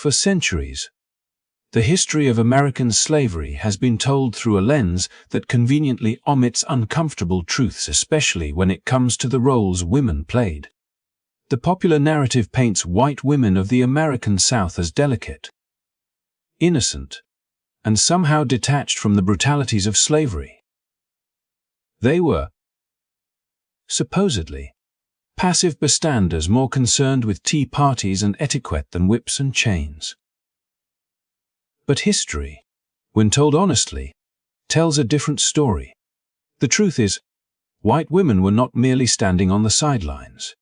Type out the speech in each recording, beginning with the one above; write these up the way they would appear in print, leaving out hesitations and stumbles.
For centuries, the history of American slavery has been told through a lens that conveniently omits uncomfortable truths, especially when it comes to the roles women played. The popular narrative paints white women of the American South as delicate, innocent, and somehow detached from the brutalities of slavery. They were, supposedly, passive bystanders more concerned with tea parties and etiquette than whips and chains. But history, when told honestly, tells a different story. The truth is, white women were not merely standing on the sidelines.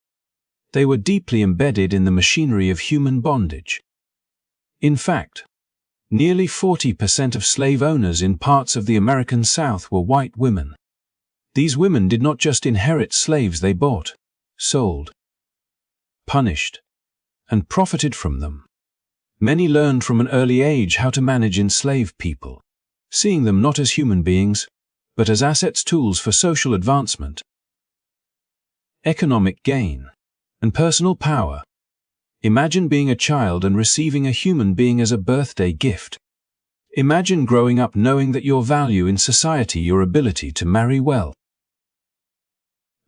They were deeply embedded in the machinery of human bondage. In fact, nearly 40% of slave owners in parts of the American South were white women. These women did not just inherit slaves, they bought, sold, punished, and profited from them. Many learned from an early age how to manage enslaved people, seeing them not as human beings, but as assets, tools for social advancement, economic gain, and personal power. Imagine being a child and receiving a human being as a birthday gift. Imagine growing up knowing that your value in society, your ability to marry well,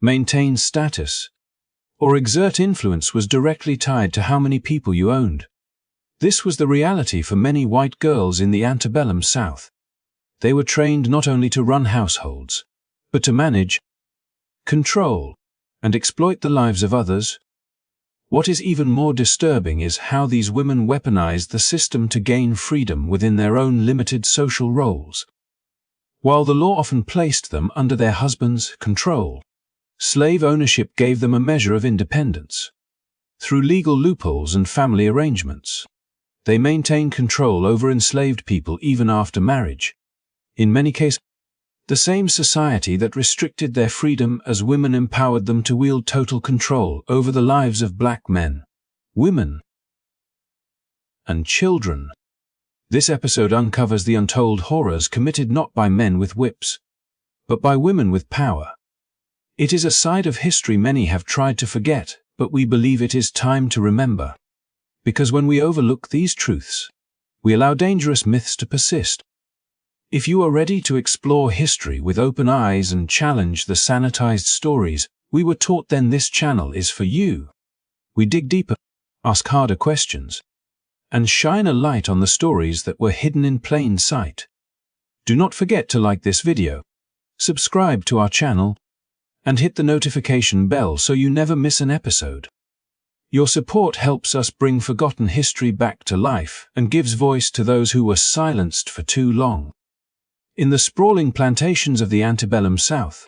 maintain status, or exert influence was directly tied to how many people you owned. This was the reality for many white girls in the antebellum South. They were trained not only to run households, but to manage, control, and exploit the lives of others. What is even more disturbing is how these women weaponized the system to gain freedom within their own limited social roles. While the law often placed them under their husband's control, slave ownership gave them a measure of independence. Through legal loopholes and family arrangements, they maintained control over enslaved people even after marriage. In many cases, the same society that restricted their freedom as women empowered them to wield total control over the lives of black men, women, and children. This episode uncovers the untold horrors committed not by men with whips, but by women with power. It is a side of history many have tried to forget, but we believe it is time to remember. Because when we overlook these truths, we allow dangerous myths to persist. If you are ready to explore history with open eyes and challenge the sanitized stories we were taught, then this channel is for you. We dig deeper, ask harder questions, and shine a light on the stories that were hidden in plain sight. Do not forget to like this video, subscribe to our channel, and hit the notification bell so you never miss an episode. Your support helps us bring forgotten history back to life and gives voice to those who were silenced for too long. In the sprawling plantations of the antebellum South,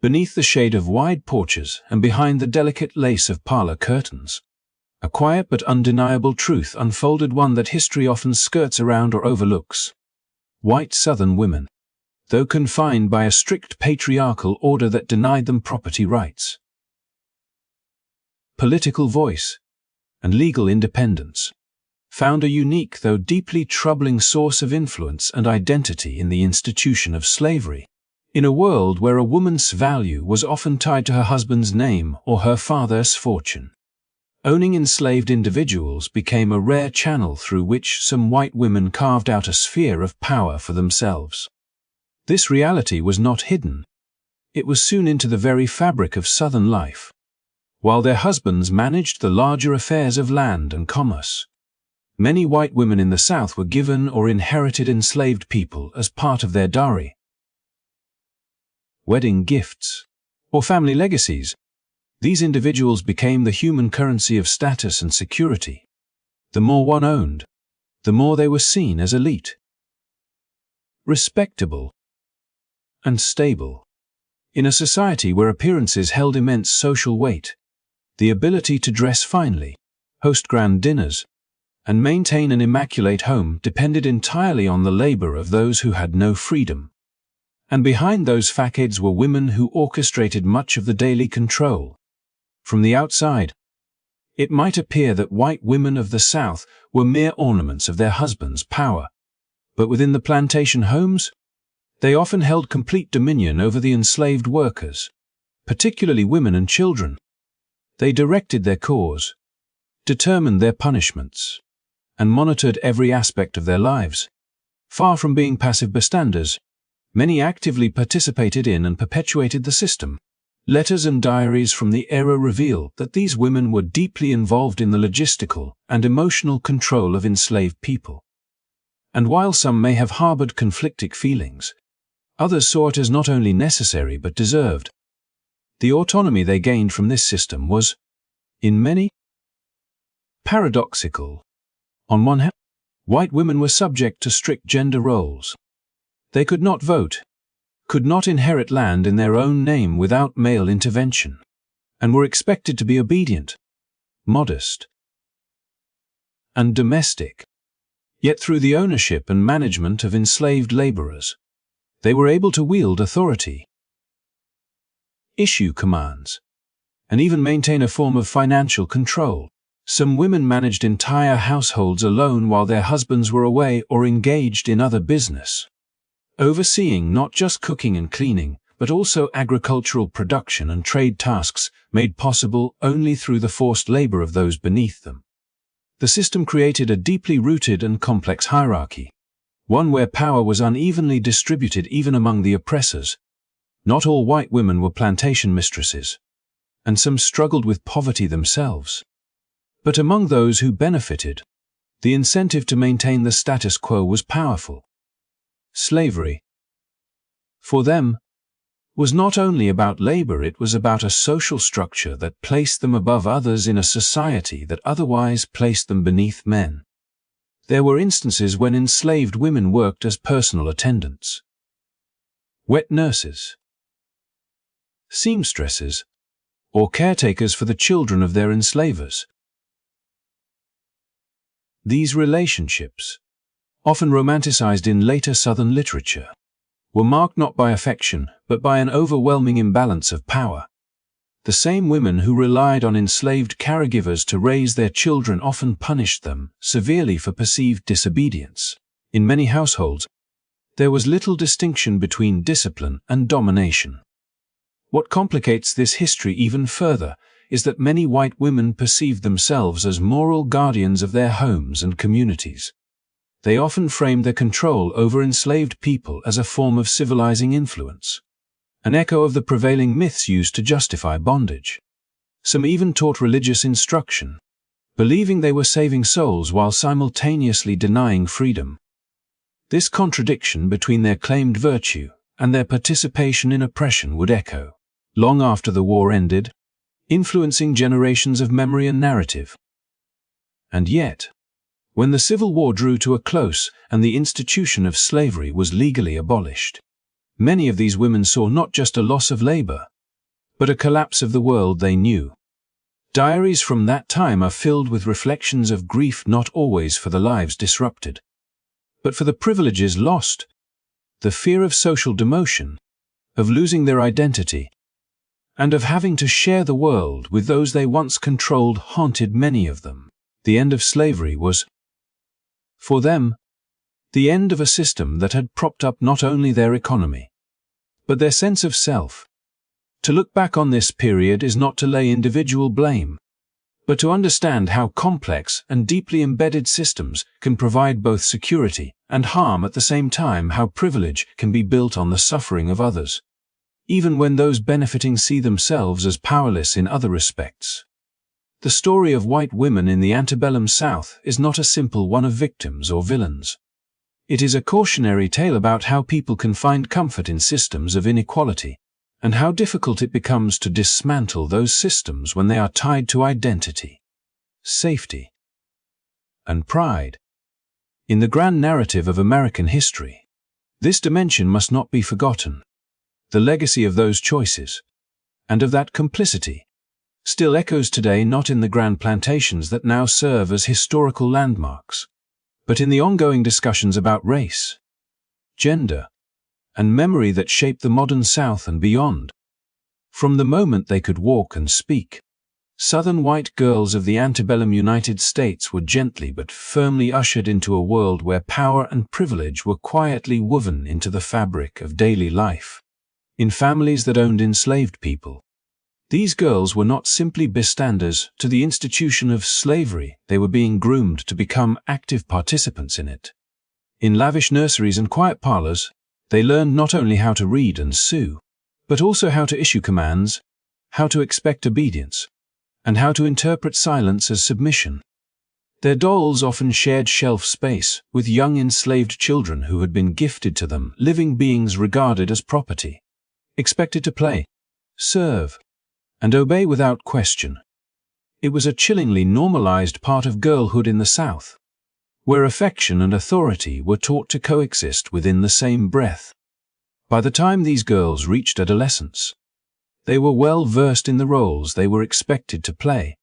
beneath the shade of wide porches and behind the delicate lace of parlor curtains, a quiet but undeniable truth unfolded, one that history often skirts around or overlooks. White Southern women, though confined by a strict patriarchal order that denied them property rights, political voice, and legal independence, found a unique though deeply troubling source of influence and identity in the institution of slavery. In a world where a woman's value was often tied to her husband's name or her father's fortune, owning enslaved individuals became a rare channel through which some white women carved out a sphere of power for themselves. This reality was not hidden. It was sewn into the very fabric of Southern life. While their husbands managed the larger affairs of land and commerce, many white women in the South were given or inherited enslaved people as part of their dowry, wedding gifts, or family legacies. These individuals became the human currency of status and security. The more one owned, the more they were seen as elite, respectable, and stable. In a society where appearances held immense social weight, the ability to dress finely, host grand dinners, and maintain an immaculate home depended entirely on the labor of those who had no freedom. And behind those facades were women who orchestrated much of the daily control. From the outside, it might appear that white women of the South were mere ornaments of their husbands' power. But within the plantation homes, they often held complete dominion over the enslaved workers, particularly women and children. They directed their cause, determined their punishments, and monitored every aspect of their lives. Far from being passive bystanders, many actively participated in and perpetuated the system. Letters and diaries from the era reveal that these women were deeply involved in the logistical and emotional control of enslaved people. And while some may have harbored conflicting feelings, others saw it as not only necessary but deserved. The autonomy they gained from this system was, in many, paradoxical. On one hand, white women were subject to strict gender roles. They could not vote, could not inherit land in their own name without male intervention, and were expected to be obedient, modest, and domestic. Yet through the ownership and management of enslaved laborers, they were able to wield authority, issue commands, and even maintain a form of financial control. Some women managed entire households alone while their husbands were away or engaged in other business, overseeing not just cooking and cleaning, but also agricultural production and trade tasks made possible only through the forced labor of those beneath them. The system created a deeply rooted and complex hierarchy, one where power was unevenly distributed even among the oppressors. Not all white women were plantation mistresses, and some struggled with poverty themselves. But among those who benefited, the incentive to maintain the status quo was powerful. Slavery, for them, was not only about labor, it was about a social structure that placed them above others in a society that otherwise placed them beneath men. There were instances when enslaved women worked as personal attendants, wet nurses, seamstresses, or caretakers for the children of their enslavers. These relationships, often romanticized in later Southern literature, were marked not by affection, but by an overwhelming imbalance of power. The same women who relied on enslaved caregivers to raise their children often punished them severely for perceived disobedience. In many households, there was little distinction between discipline and domination. What complicates this history even further is that many white women perceived themselves as moral guardians of their homes and communities. They often framed their control over enslaved people as a form of civilizing influence, an echo of the prevailing myths used to justify bondage. Some even taught religious instruction, believing they were saving souls while simultaneously denying freedom. This contradiction between their claimed virtue and their participation in oppression would echo long after the war ended, influencing generations of memory and narrative. And yet, when the Civil War drew to a close and the institution of slavery was legally abolished, many of these women saw not just a loss of labor, but a collapse of the world they knew. Diaries from that time are filled with reflections of grief, not always for the lives disrupted, but for the privileges lost, the fear of social demotion, of losing their identity, and of having to share the world with those they once controlled haunted many of them. The end of slavery was, for them, the end of a system that had propped up not only their economy, but their sense of self. To look back on this period is not to lay individual blame, but to understand how complex and deeply embedded systems can provide both security and harm at the same time, how privilege can be built on the suffering of others, even when those benefiting see themselves as powerless in other respects. The story of white women in the antebellum South is not a simple one of victims or villains. It is a cautionary tale about how people can find comfort in systems of inequality, and how difficult it becomes to dismantle those systems when they are tied to identity, safety, and pride. In the grand narrative of American history, this dimension must not be forgotten. The legacy of those choices, and of that complicity, still echoes today, not in the grand plantations that now serve as historical landmarks, but in the ongoing discussions about race, gender, and memory that shaped the modern South and beyond. From the moment they could walk and speak, Southern white girls of the antebellum United States were gently but firmly ushered into a world where power and privilege were quietly woven into the fabric of daily life. In families that owned enslaved people, These girls were not simply bystanders to the institution of slavery, they were being groomed to become active participants in it. In lavish nurseries and quiet parlors, they learned not only how to read and sew, but also how to issue commands, how to expect obedience, and how to interpret silence as submission. Their dolls often shared shelf space with young enslaved children who had been gifted to them, living beings regarded as property, expected to play, serve, and obey without question. It was a chillingly normalized part of girlhood in the South, where affection and authority were taught to coexist within the same breath. By the time these girls reached adolescence, they were well versed in the roles they were expected to play.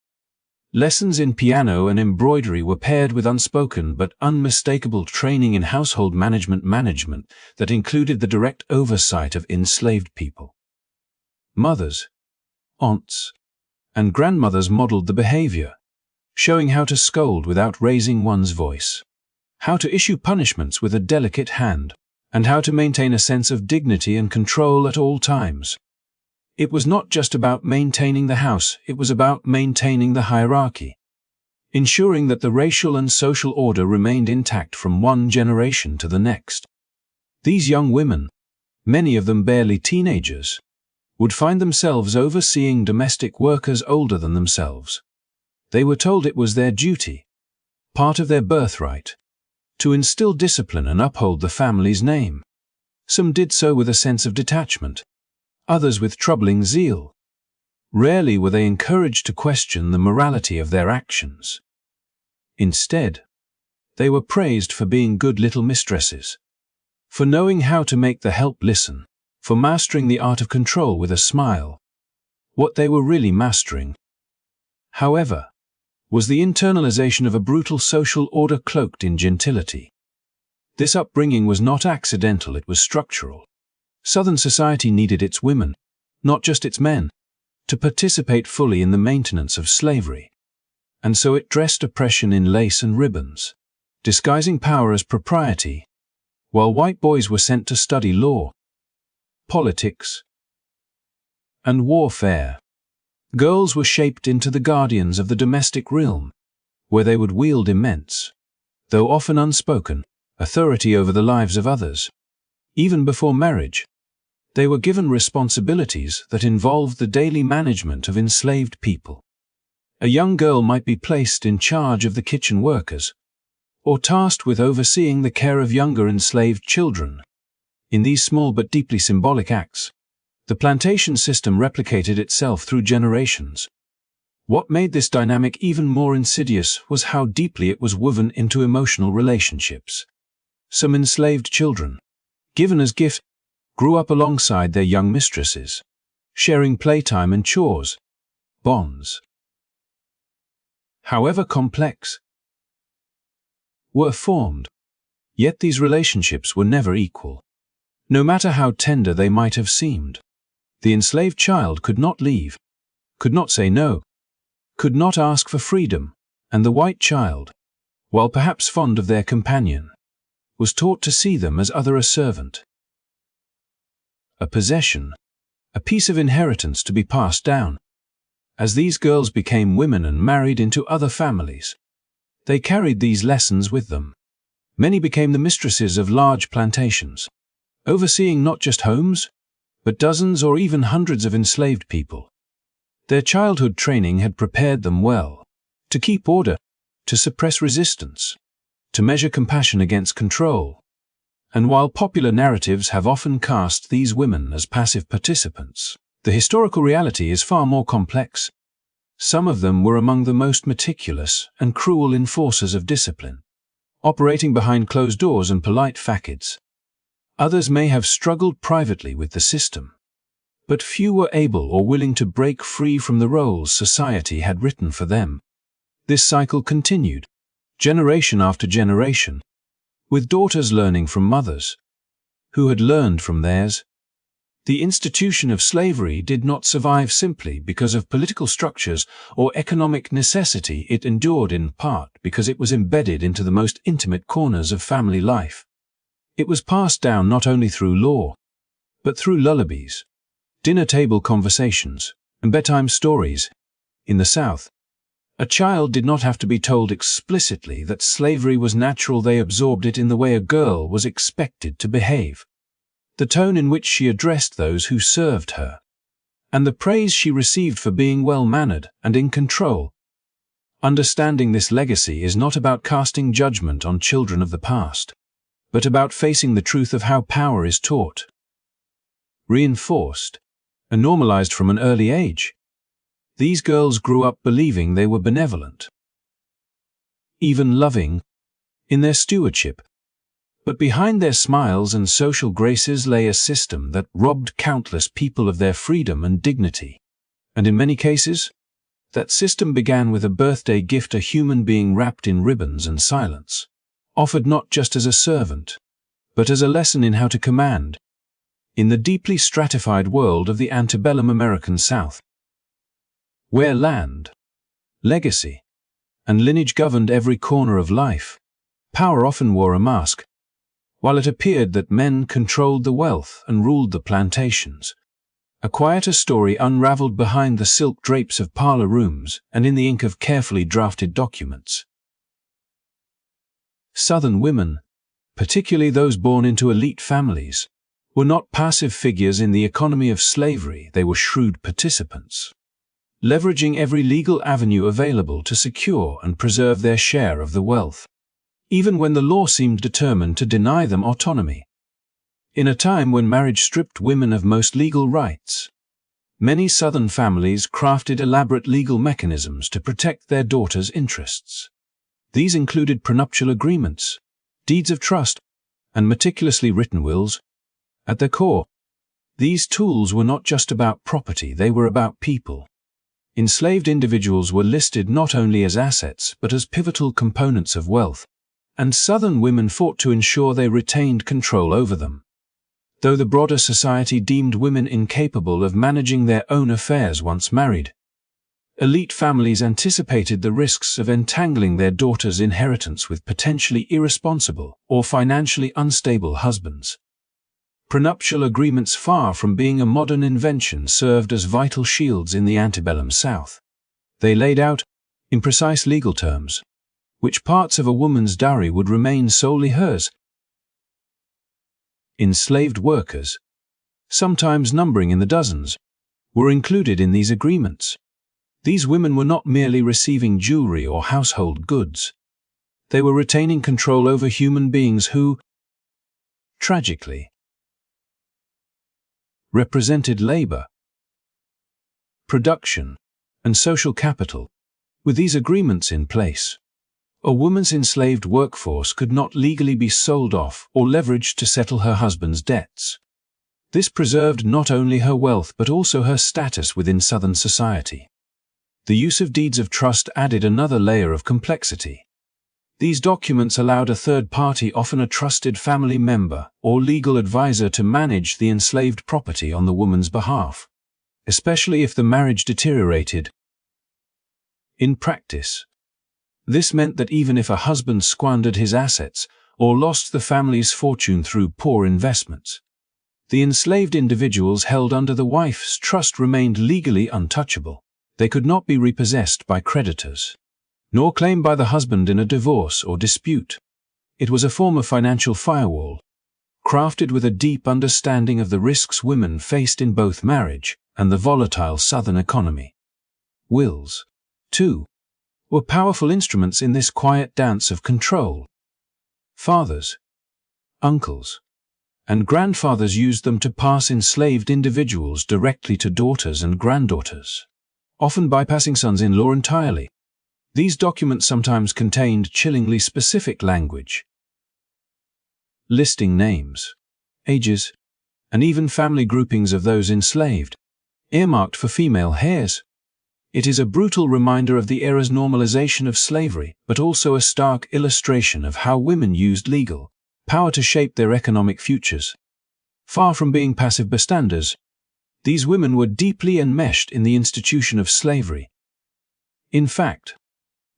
Lessons in piano and embroidery were paired with unspoken but unmistakable training in household management that included the direct oversight of enslaved people. Mothers, aunts, and grandmothers modeled the behavior, showing how to scold without raising one's voice, how to issue punishments with a delicate hand, and how to maintain a sense of dignity and control at all times. It was not just about maintaining the house, it was about maintaining the hierarchy, ensuring that the racial and social order remained intact from one generation to the next. These young women, many of them barely teenagers, would find themselves overseeing domestic workers older than themselves. They were told it was their duty, part of their birthright, to instill discipline and uphold the family's name. Some did so with a sense of detachment, others with troubling zeal. Rarely were they encouraged to question the morality of their actions. Instead, they were praised for being good little mistresses, for knowing how to make the help listen, for mastering the art of control with a smile. What they were really mastering, however, was the internalization of a brutal social order cloaked in gentility. This upbringing was not accidental, it was structural. Southern society needed its women, not just its men, to participate fully in the maintenance of slavery. And so it dressed oppression in lace and ribbons, disguising power as propriety, while white boys were sent to study law, politics, and warfare. Girls were shaped into the guardians of the domestic realm, where they would wield immense, though often unspoken, authority over the lives of others. Even before marriage, they were given responsibilities that involved the daily management of enslaved people. A young girl might be placed in charge of the kitchen workers, or tasked with overseeing the care of younger enslaved children. In these small but deeply symbolic acts, the plantation system replicated itself through generations. What made this dynamic even more insidious was how deeply it was woven into emotional relationships. Some enslaved children, given as gifts, grew up alongside their young mistresses, sharing playtime and chores, bonds, however complex, were formed. Yet these relationships were never equal. No matter how tender they might have seemed, the enslaved child could not leave, could not say no, could not ask for freedom, and the white child, while perhaps fond of their companion, was taught to see them as a servant, a possession, a piece of inheritance to be passed down. As these girls became women and married into other families, they carried these lessons with them. Many became the mistresses of large plantations, overseeing not just homes, but dozens or even hundreds of enslaved people. Their childhood training had prepared them well to keep order, to suppress resistance, to measure compassion against control. And while popular narratives have often cast these women as passive participants, the historical reality is far more complex. Some of them were among the most meticulous and cruel enforcers of discipline, operating behind closed doors and polite facades. Others may have struggled privately with the system, but few were able or willing to break free from the roles society had written for them. This cycle continued, generation after generation, with daughters learning from mothers, who had learned from theirs. The institution of slavery did not survive simply because of political structures or economic necessity. It endured in part because it was embedded into the most intimate corners of family life. It was passed down not only through law, but through lullabies, dinner table conversations, and bedtime stories. In the South, a child did not have to be told explicitly that slavery was natural. They absorbed it in the way a girl was expected to behave, the tone in which she addressed those who served her, and the praise she received for being well-mannered and in control. Understanding this legacy is not about casting judgment on children of the past, but about facing the truth of how power is taught, reinforced, and normalized from an early age. These girls grew up believing they were benevolent, even loving, in their stewardship. But behind their smiles and social graces lay a system that robbed countless people of their freedom and dignity. And in many cases, that system began with a birthday gift, a human being wrapped in ribbons and silence, offered not just as a servant, but as a lesson in how to command. In the deeply stratified world of the antebellum American South, where land, legacy, and lineage governed every corner of life, power often wore a mask. While it appeared that men controlled the wealth and ruled the plantations, a quieter story unraveled behind the silk drapes of parlor rooms and in the ink of carefully drafted documents. Southern women, particularly those born into elite families, were not passive figures in the economy of slavery. They were shrewd participants, leveraging every legal avenue available to secure and preserve their share of the wealth, even when the law seemed determined to deny them autonomy. In a time when marriage stripped women of most legal rights, many Southern families crafted elaborate legal mechanisms to protect their daughters' interests. These included prenuptial agreements, deeds of trust, and meticulously written wills. At their core, these tools were not just about property, they were about people. Enslaved individuals were listed not only as assets but as pivotal components of wealth, and Southern women fought to ensure they retained control over them. Though the broader society deemed women incapable of managing their own affairs once married, elite families anticipated the risks of entangling their daughters' inheritance with potentially irresponsible or financially unstable husbands. Prenuptial agreements, far from being a modern invention, served as vital shields in the antebellum South. They laid out, in precise legal terms, which parts of a woman's dowry would remain solely hers. Enslaved workers, sometimes numbering in the dozens, were included in these agreements. These women were not merely receiving jewelry or household goods. They were retaining control over human beings who, tragically, represented labor, production, and social capital. With these agreements in place, a woman's enslaved workforce could not legally be sold off or leveraged to settle her husband's debts. This preserved not only her wealth but also her status within Southern society. The use of deeds of trust added another layer of complexity. These documents allowed a third party, often a trusted family member or legal advisor, to manage the enslaved property on the woman's behalf, especially if the marriage deteriorated. In practice, this meant that even if a husband squandered his assets or lost the family's fortune through poor investments, the enslaved individuals held under the wife's trust remained legally untouchable. They could not be repossessed by creditors, nor claimed by the husband in a divorce or dispute. It was a form of financial firewall, crafted with a deep understanding of the risks women faced in both marriage and the volatile Southern economy. Wills, too, were powerful instruments in this quiet dance of control. Fathers, uncles, and grandfathers used them to pass enslaved individuals directly to daughters and granddaughters, often bypassing sons-in-law entirely. These documents sometimes contained chillingly specific language, listing names, ages, and even family groupings of those enslaved, earmarked for female heirs. It is a brutal reminder of the era's normalization of slavery, but also a stark illustration of how women used legal power to shape their economic futures. Far from being passive bystanders, these women were deeply enmeshed in the institution of slavery. In fact,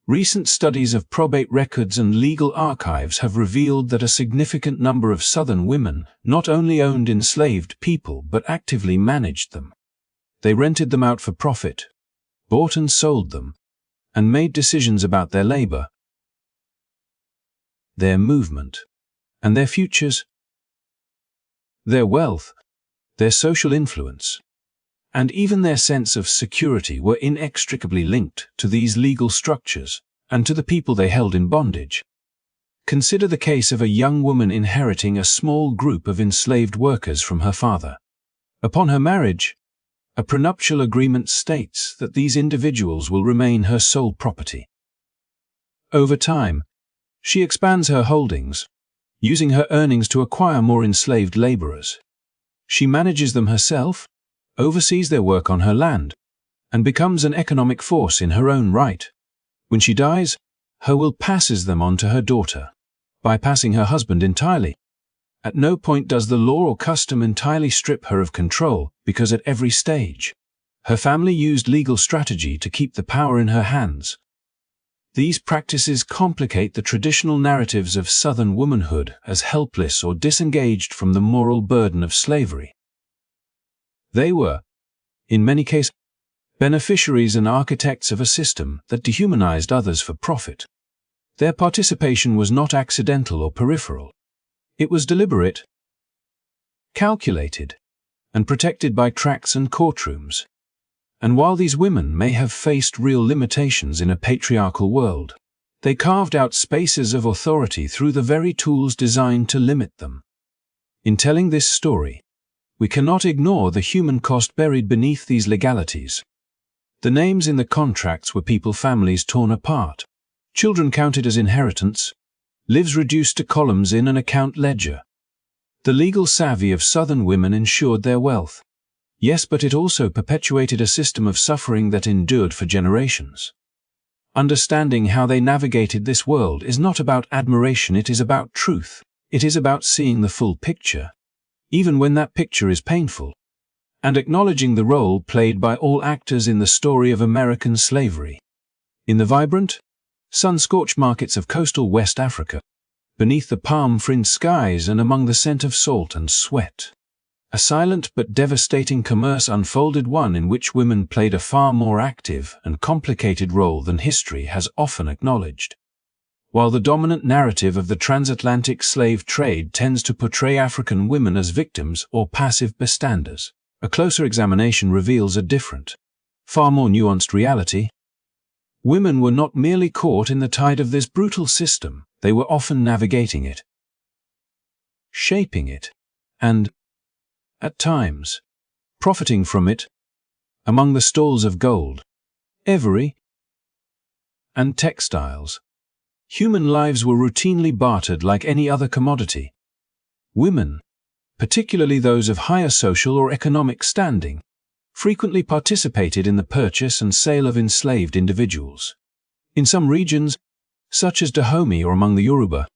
recent studies of probate records and legal archives have revealed that a significant number of Southern women not only owned enslaved people but actively managed them. They rented them out for profit, bought and sold them, and made decisions about their labor, their movement, and their futures, their wealth, their social influence, and even their sense of security were inextricably linked to these legal structures and to the people they held in bondage. Consider the case of a young woman inheriting a small group of enslaved workers from her father. Upon her marriage, a prenuptial agreement states that these individuals will remain her sole property. Over time, she expands her holdings, using her earnings to acquire more enslaved laborers. She manages them herself, oversees their work on her land, and becomes an economic force in her own right. When she dies, her will passes them on to her daughter, bypassing her husband entirely. At no point does the law or custom entirely strip her of control, because at every stage, her family used legal strategy to keep the power in her hands. These practices complicate the traditional narratives of Southern womanhood as helpless or disengaged from the moral burden of slavery. They were, in many cases, beneficiaries and architects of a system that dehumanized others for profit. Their participation was not accidental or peripheral. It was deliberate, calculated, and protected by tracts and courtrooms. And while these women may have faced real limitations in a patriarchal world, they carved out spaces of authority through the very tools designed to limit them. In telling this story, we cannot ignore the human cost buried beneath these legalities. The names in the contracts were families torn apart, children counted as inheritance, lives reduced to columns in an account ledger. The legal savvy of Southern women ensured their wealth. Yes, but it also perpetuated a system of suffering that endured for generations. Understanding how they navigated this world is not about admiration, it is about truth. It is about seeing the full picture, even when that picture is painful, and acknowledging the role played by all actors in the story of American slavery. In the vibrant, sun-scorched markets of coastal West Africa, beneath the palm-fringed skies and among the scent of salt and sweat, a silent but devastating commerce unfolded, one in which women played a far more active and complicated role than history has often acknowledged. While the dominant narrative of the transatlantic slave trade tends to portray African women as victims or passive bystanders, a closer examination reveals a different, far more nuanced reality. Women were not merely caught in the tide of this brutal system, they were often navigating it, shaping it, and, at times, profiting from it. Among the stalls of gold, ivory, and textiles, human lives were routinely bartered like any other commodity. Women, particularly those of higher social or economic standing, frequently participated in the purchase and sale of enslaved individuals. In some regions, such as Dahomey or among the Yoruba,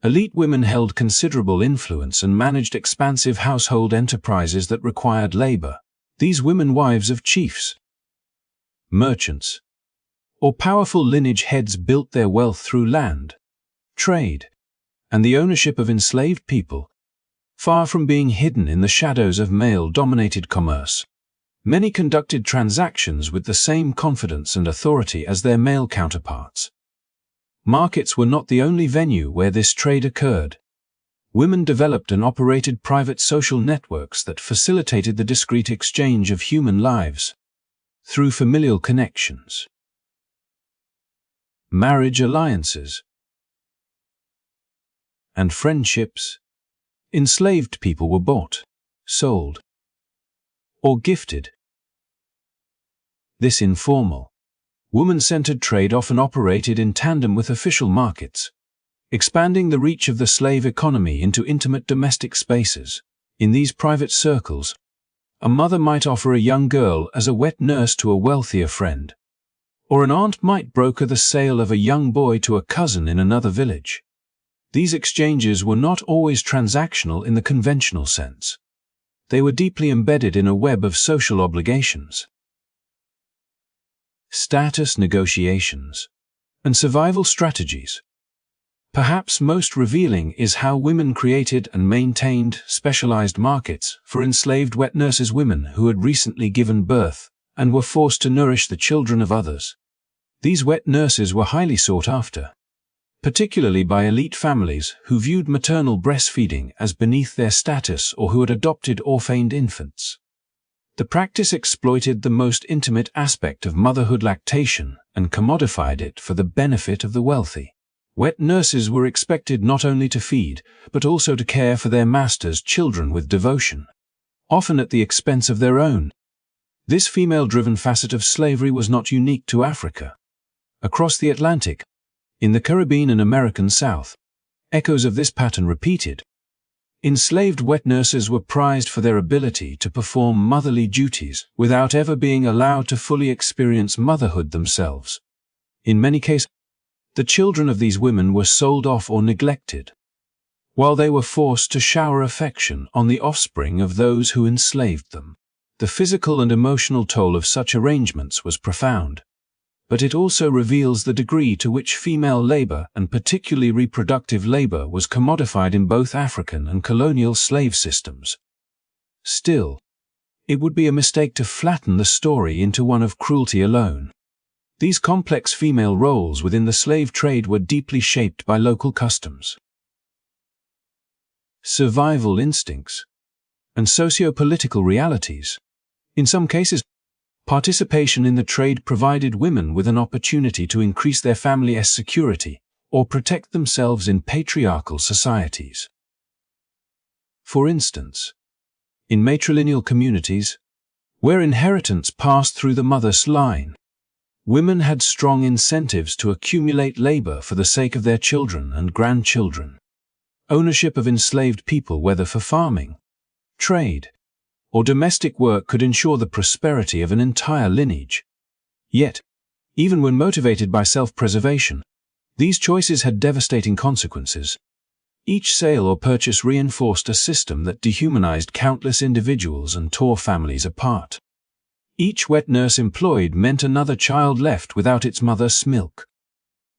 elite women held considerable influence and managed expansive household enterprises that required labor. These women, wives of chiefs, merchants, or powerful lineage heads, built their wealth through land, trade, and the ownership of enslaved people. Far from being hidden in the shadows of male-dominated commerce, many conducted transactions with the same confidence and authority as their male counterparts. Markets were not the only venue where this trade occurred. Women developed and operated private social networks that facilitated the discreet exchange of human lives through familial connections, marriage alliances, and friendships. Enslaved people were bought, sold, or gifted. This informal, woman-centered trade often operated in tandem with official markets, expanding the reach of the slave economy into intimate domestic spaces. In these private circles, a mother might offer a young girl as a wet nurse to a wealthier friend, or an aunt might broker the sale of a young boy to a cousin in another village. These exchanges were not always transactional in the conventional sense. They were deeply embedded in a web of social obligations, status negotiations, and survival strategies. Perhaps most revealing is how women created and maintained specialized markets for enslaved wet nurses, women who had recently given birth and were forced to nourish the children of others. These wet nurses were highly sought after, particularly by elite families who viewed maternal breastfeeding as beneath their status or who had adopted orphaned infants. The practice exploited the most intimate aspect of motherhood, lactation, and commodified it for the benefit of the wealthy. Wet nurses were expected not only to feed, but also to care for their masters' children with devotion, often at the expense of their own. This female-driven facet of slavery was not unique to Africa. Across the Atlantic, in the Caribbean and American South, echoes of this pattern repeated. Enslaved wet nurses were prized for their ability to perform motherly duties without ever being allowed to fully experience motherhood themselves. In many cases, the children of these women were sold off or neglected, while they were forced to shower affection on the offspring of those who enslaved them. The physical and emotional toll of such arrangements was profound, but it also reveals the degree to which female labor, and particularly reproductive labor, was commodified in both African and colonial slave systems. Still, it would be a mistake to flatten the story into one of cruelty alone. These complex female roles within the slave trade were deeply shaped by local customs, survival instincts, and socio-political realities. In some cases, participation in the trade provided women with an opportunity to increase their family's security or protect themselves in patriarchal societies. For instance, in matrilineal communities, where inheritance passed through the mother's line, women had strong incentives to accumulate labor for the sake of their children and grandchildren. Ownership of enslaved people, whether for farming, trade, or domestic work, could ensure the prosperity of an entire lineage. Yet, even when motivated by self-preservation, these choices had devastating consequences. Each sale or purchase reinforced a system that dehumanized countless individuals and tore families apart. Each wet nurse employed meant another child left without its mother's milk.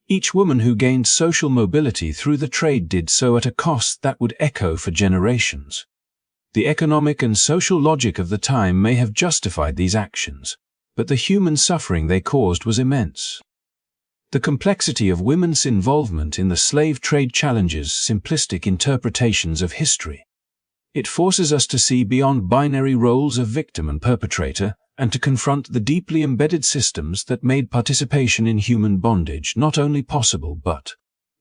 Each woman who gained social mobility through the trade did so at a cost that would echo for generations. The economic and social logic of the time may have justified these actions, but the human suffering they caused was immense. The complexity of women's involvement in the slave trade challenges simplistic interpretations of history. It forces us to see beyond binary roles of victim and perpetrator, and to confront the deeply embedded systems that made participation in human bondage not only possible but,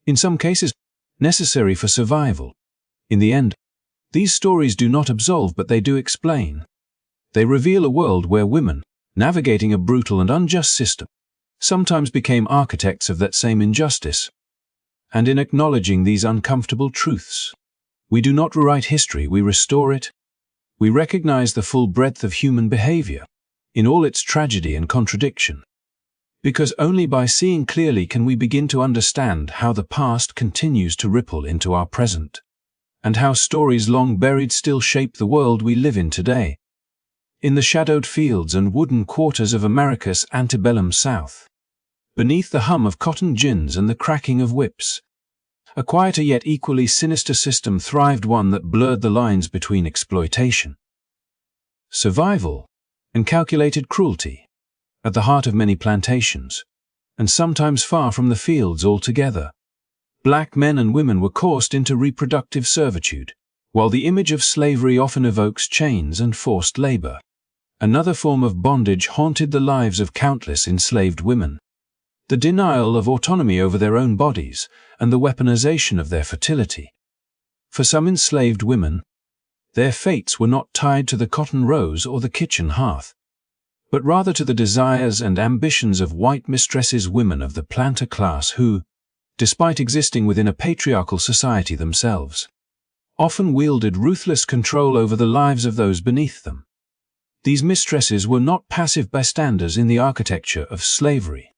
in some cases, necessary for survival. In the end, these stories do not absolve, but they do explain. They reveal a world where women, navigating a brutal and unjust system, sometimes became architects of that same injustice. And in acknowledging these uncomfortable truths, we do not rewrite history, we restore it. We recognize the full breadth of human behavior, in all its tragedy and contradiction. Because only by seeing clearly can we begin to understand how the past continues to ripple into our present, and how stories long buried still shape the world we live in today. In the shadowed fields and wooden quarters of America's antebellum South, beneath the hum of cotton gins and the cracking of whips, a quieter yet equally sinister system thrived, one that blurred the lines between exploitation, survival, and calculated cruelty, at the heart of many plantations, and sometimes far from the fields altogether. Black men and women were coerced into reproductive servitude, while the image of slavery often evokes chains and forced labor. Another form of bondage haunted the lives of countless enslaved women: the denial of autonomy over their own bodies and the weaponization of their fertility. For some enslaved women, their fates were not tied to the cotton rows or the kitchen hearth, but rather to the desires and ambitions of white mistresses, women of the planter class who, despite existing within a patriarchal society themselves, often wielded ruthless control over the lives of those beneath them. These mistresses were not passive bystanders in the architecture of slavery.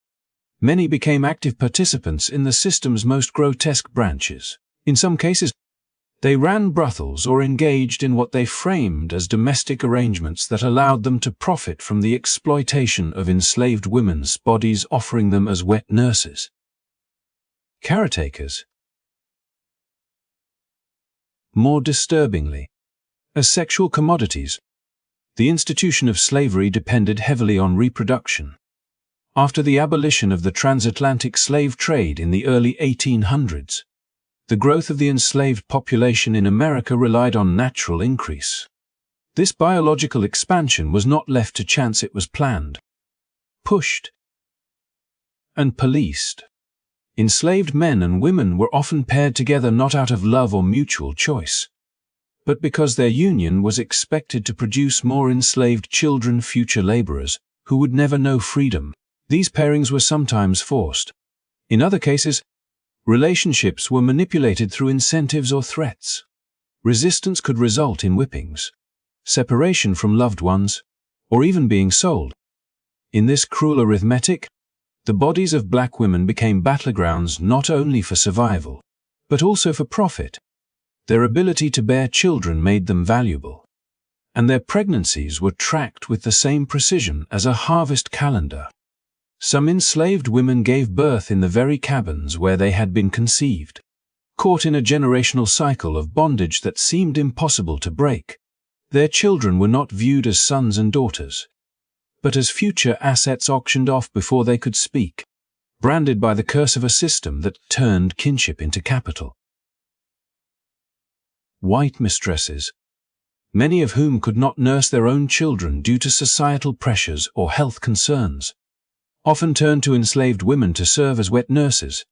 Many became active participants in the system's most grotesque branches. In some cases, they ran brothels or engaged in what they framed as domestic arrangements that allowed them to profit from the exploitation of enslaved women's bodies, offering them as wet nurses, caretakers, more disturbingly, as sexual commodities. The institution of slavery depended heavily on reproduction. After the abolition of the transatlantic slave trade in the early 1800s, the growth of the enslaved population in America relied on natural increase. This biological expansion was not left to chance, it was planned, pushed, and policed. Enslaved men and women were often paired together not out of love or mutual choice, but because their union was expected to produce more enslaved children, future laborers, who would never know freedom. These pairings were sometimes forced. In other cases, relationships were manipulated through incentives or threats. Resistance could result in whippings, separation from loved ones, or even being sold. In this cruel arithmetic, the bodies of black women became battlegrounds not only for survival, but also for profit. Their ability to bear children made them valuable, and their pregnancies were tracked with the same precision as a harvest calendar. Some enslaved women gave birth in the very cabins where they had been conceived, caught in a generational cycle of bondage that seemed impossible to break. Their children were not viewed as sons and daughters, but as future assets auctioned off before they could speak, branded by the curse of a system that turned kinship into capital. White mistresses, many of whom could not nurse their own children due to societal pressures or health concerns, often turned to enslaved women to serve as wet nurses.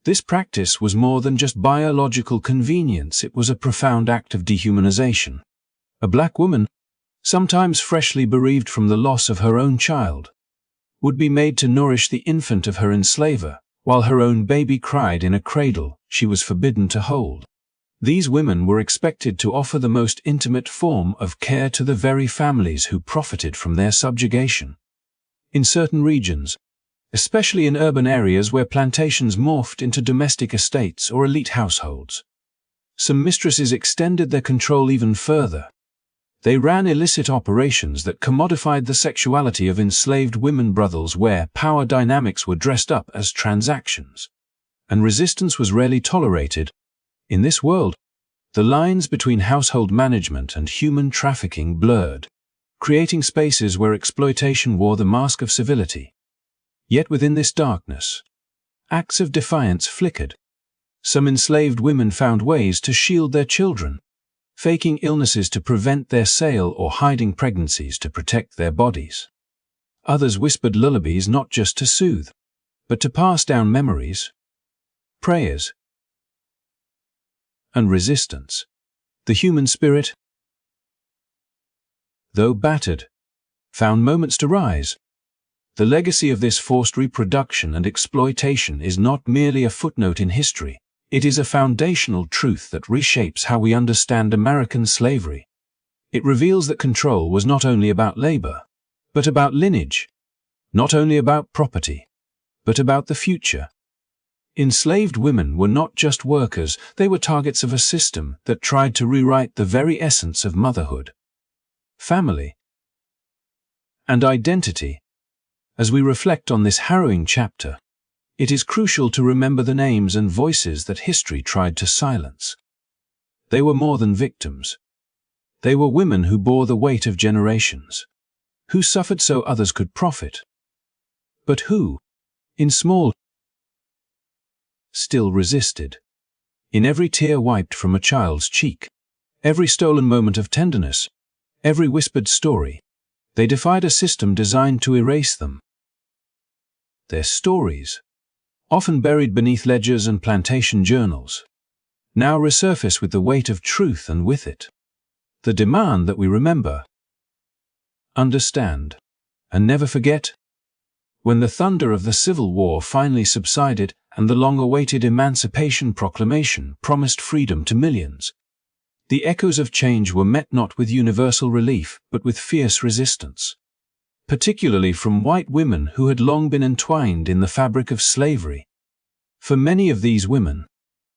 This practice was more than just biological convenience, it was a profound act of dehumanization. A black woman, sometimes freshly bereaved from the loss of her own child, would be made to nourish the infant of her enslaver, while her own baby cried in a cradle she was forbidden to hold. These women were expected to offer the most intimate form of care to the very families who profited from their subjugation. In certain regions, especially in urban areas where plantations morphed into domestic estates or elite households, some mistresses extended their control even further. They ran illicit operations that commodified the sexuality of enslaved women brothels, where power dynamics were dressed up as transactions, and resistance was rarely tolerated. In this world, the lines between household management and human trafficking blurred, creating spaces where exploitation wore the mask of civility. Yet within this darkness, acts of defiance flickered. Some enslaved women found ways to shield their children, faking illnesses to prevent their sale or hiding pregnancies to protect their bodies. Others whispered lullabies not just to soothe, but to pass down memories, prayers, and resistance. The human spirit, though battered, found moments to rise. The legacy of this forced reproduction and exploitation is not merely a footnote in history, it is a foundational truth that reshapes how we understand American slavery. It reveals that control was not only about labor, but about lineage, not only about property, but about the future. Enslaved women were not just workers, they were targets of a system that tried to rewrite the very essence of motherhood, family, and identity. As we reflect on this harrowing chapter, it is crucial to remember the names and voices that history tried to silence. They were more than victims. They were women who bore the weight of generations, who suffered so others could profit, but who, in small, still resisted. In every tear wiped from a child's cheek, every stolen moment of tenderness, every whispered story, they defied a system designed to erase them. Their stories, often buried beneath ledgers and plantation journals, now resurface with the weight of truth, and with it, the demand that we remember, understand, and never forget. When the thunder of the Civil War finally subsided and the long-awaited Emancipation Proclamation promised freedom to millions, the echoes of change were met not with universal relief but with fierce resistance, particularly from white women who had long been entwined in the fabric of slavery. For many of these women,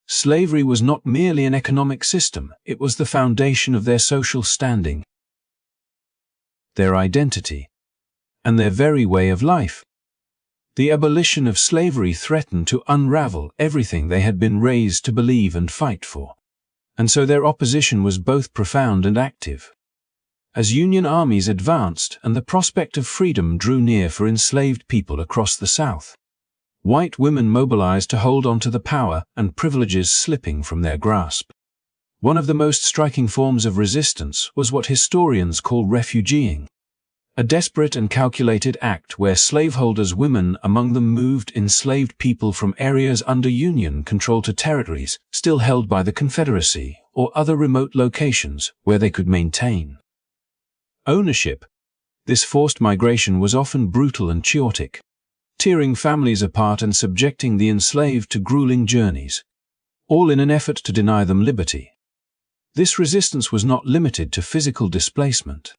slavery was not merely an economic system, it was the foundation of their social standing, their identity, and their very way of life. The abolition of slavery threatened to unravel everything they had been raised to believe and fight for. and so their opposition was both profound and active. As Union armies advanced and the prospect of freedom drew near for enslaved people across the South, white women mobilized to hold on to the power and privileges slipping from their grasp. One of the most striking forms of resistance was what historians call refugeeing, a desperate and calculated act where slaveholders' women among them moved enslaved people from areas under Union control to territories still held by the Confederacy or other remote locations where they could maintain ownership. This forced migration was often brutal and chaotic, tearing families apart and subjecting the enslaved to grueling journeys, all in an effort to deny them liberty. This resistance was not limited to physical displacement.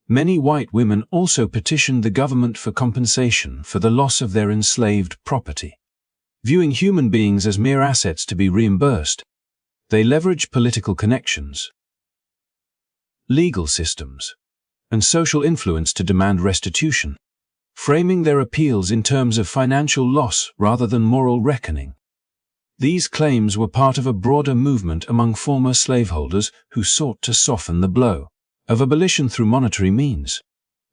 Many white women also petitioned the government for compensation for the loss of their enslaved property. Viewing human beings as mere assets to be reimbursed, they leveraged political connections, legal systems, and social influence to demand restitution, framing their appeals in terms of financial loss rather than moral reckoning. These claims were part of a broader movement among former slaveholders who sought to soften the blow of abolition through monetary means,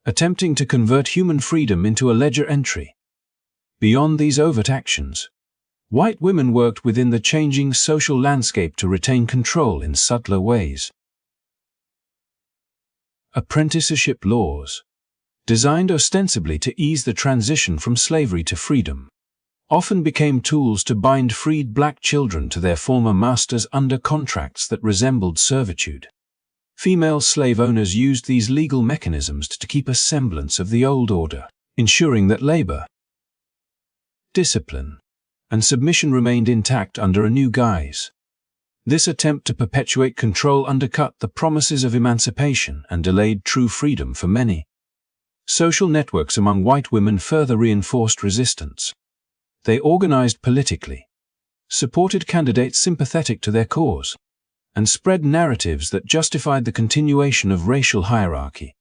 attempting to convert human freedom into a ledger entry. Beyond these overt actions, white women worked within the changing social landscape to retain control in subtler ways. Apprenticeship laws, designed ostensibly to ease the transition from slavery to freedom, often became tools to bind freed black children to their former masters under contracts that resembled servitude. Female slave owners used these legal mechanisms to keep a semblance of the old order, ensuring that labor, discipline, and submission remained intact under a new guise. This attempt to perpetuate control undercut the promises of emancipation and delayed true freedom for many. Social networks among white women further reinforced resistance. They organized politically, supported candidates sympathetic to their cause, and spread narratives that justified the continuation of racial hierarchy.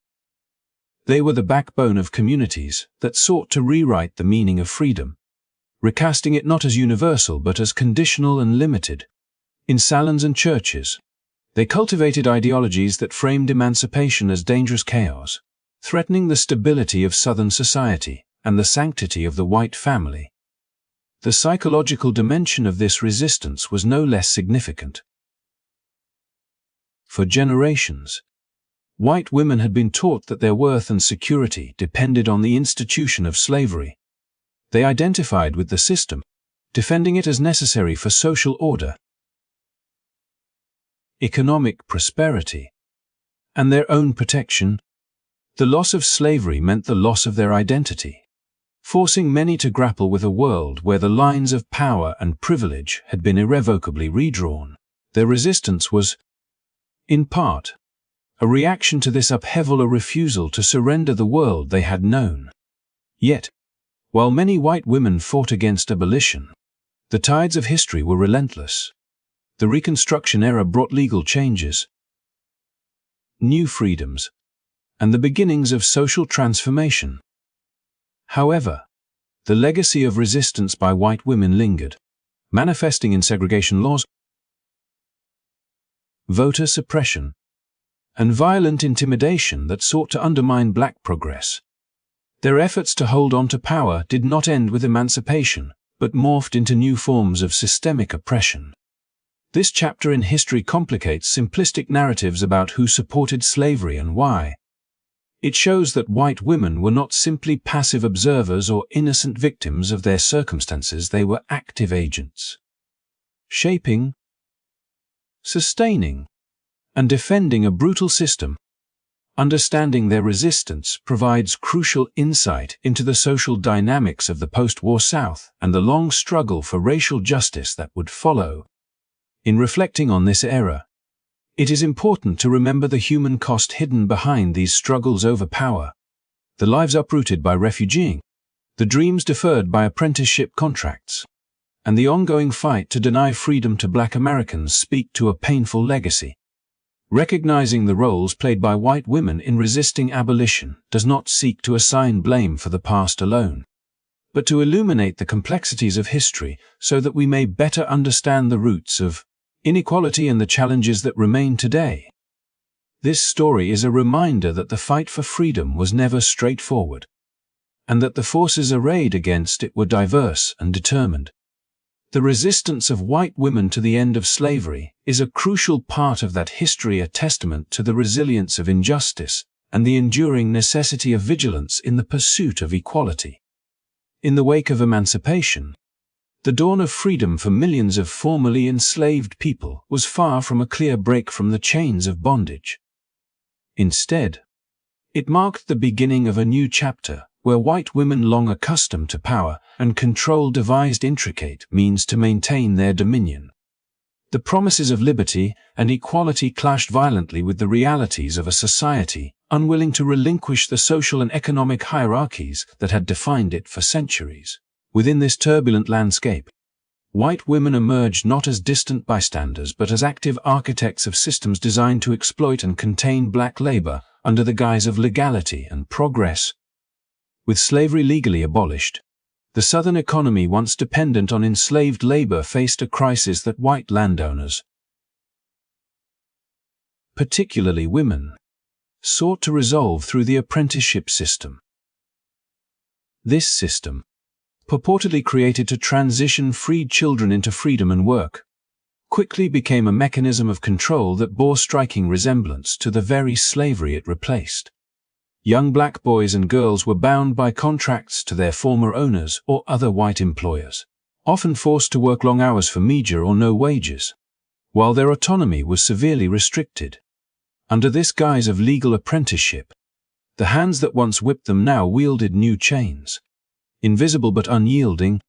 They were the backbone of communities that sought to rewrite the meaning of freedom, recasting it not as universal but as conditional and limited. In salons and churches, they cultivated ideologies that framed emancipation as dangerous chaos, threatening the stability of Southern society and the sanctity of the white family. The psychological dimension of this resistance was no less significant. For generations, white women had been taught that their worth and security depended on the institution of slavery. They identified with the system, defending it as necessary for social order, economic prosperity, and their own protection. The loss of slavery meant the loss of their identity, forcing many to grapple with a world where the lines of power and privilege had been irrevocably redrawn. Their resistance was, in part, a reaction to this upheaval, a refusal to surrender the world they had known. Yet, while many white women fought against abolition, the tides of history were relentless. The Reconstruction era brought legal changes, new freedoms, and the beginnings of social transformation. However, the legacy of resistance by white women lingered, manifesting in segregation laws, voter suppression, and violent intimidation that sought to undermine black progress. Their efforts to hold on to power did not end with emancipation, but morphed into new forms of systemic oppression. This chapter in history complicates simplistic narratives about who supported slavery and why. It shows that white women were not simply passive observers or innocent victims of their circumstances, they were active agents, shaping, sustaining, and defending a brutal system. Understanding their resistance provides crucial insight into the social dynamics of the post-war South and the long struggle for racial justice that would follow. In reflecting on this era, it is important to remember the human cost hidden behind these struggles over power, the lives uprooted by refugeeing, the dreams deferred by apprenticeship contracts, and the ongoing fight to deny freedom to black Americans speak to a painful legacy. Recognizing the roles played by white women in resisting abolition does not seek to assign blame for the past alone, but to illuminate the complexities of history so that we may better understand the roots of inequality and the challenges that remain today. This story is a reminder that the fight for freedom was never straightforward, and that the forces arrayed against it were diverse and determined. The resistance of white women to the end of slavery is a crucial part of that history, a testament to the resilience of injustice and the enduring necessity of vigilance in the pursuit of equality. In the wake of emancipation, the dawn of freedom for millions of formerly enslaved people was far from a clear break from the chains of bondage. Instead, it marked the beginning of a new chapter where white women long accustomed to power and control devised intricate means to maintain their dominion. The promises of liberty and equality clashed violently with the realities of a society unwilling to relinquish the social and economic hierarchies that had defined it for centuries. Within this turbulent landscape, white women emerged not as distant bystanders but as active architects of systems designed to exploit and contain black labor under the guise of legality and progress. With slavery legally abolished, the Southern economy, once dependent on enslaved labor, faced a crisis that white landowners, particularly women, sought to resolve through the apprenticeship system. This system, purportedly created to transition freed children into freedom and work, quickly became a mechanism of control that bore striking resemblance to the very slavery it replaced. Young black boys and girls were bound by contracts to their former owners or other white employers, often forced to work long hours for meager or no wages, while their autonomy was severely restricted. Under this guise of legal apprenticeship, the hands that once whipped them now wielded new chains. Invisible but unyielding,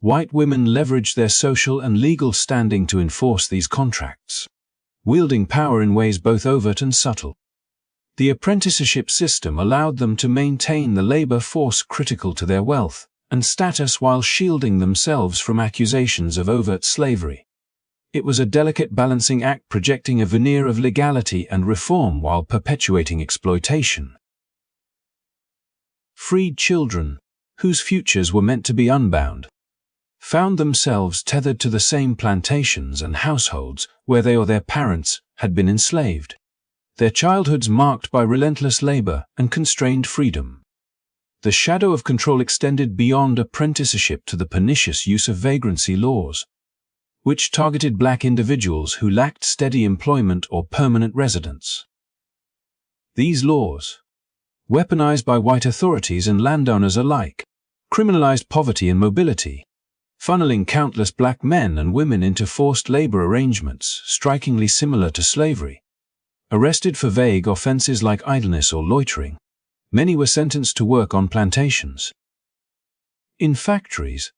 white women leveraged their social and legal standing to enforce these contracts, wielding power in ways both overt and subtle. The apprenticeship system allowed them to maintain the labor force critical to their wealth and status while shielding themselves from accusations of overt slavery. It was a delicate balancing act, projecting a veneer of legality and reform while perpetuating exploitation. Freed children, whose futures were meant to be unbound, found themselves tethered to the same plantations and households where they or their parents had been enslaved, their childhoods marked by relentless labor and constrained freedom. The shadow of control extended beyond apprenticeship to the pernicious use of vagrancy laws, which targeted black individuals who lacked steady employment or permanent residence. These laws, weaponized by white authorities and landowners alike, criminalized poverty and mobility, funneling countless black men and women into forced labor arrangements strikingly similar to slavery. Arrested for vague offenses like idleness or loitering, many were sentenced to work on plantations, in factories,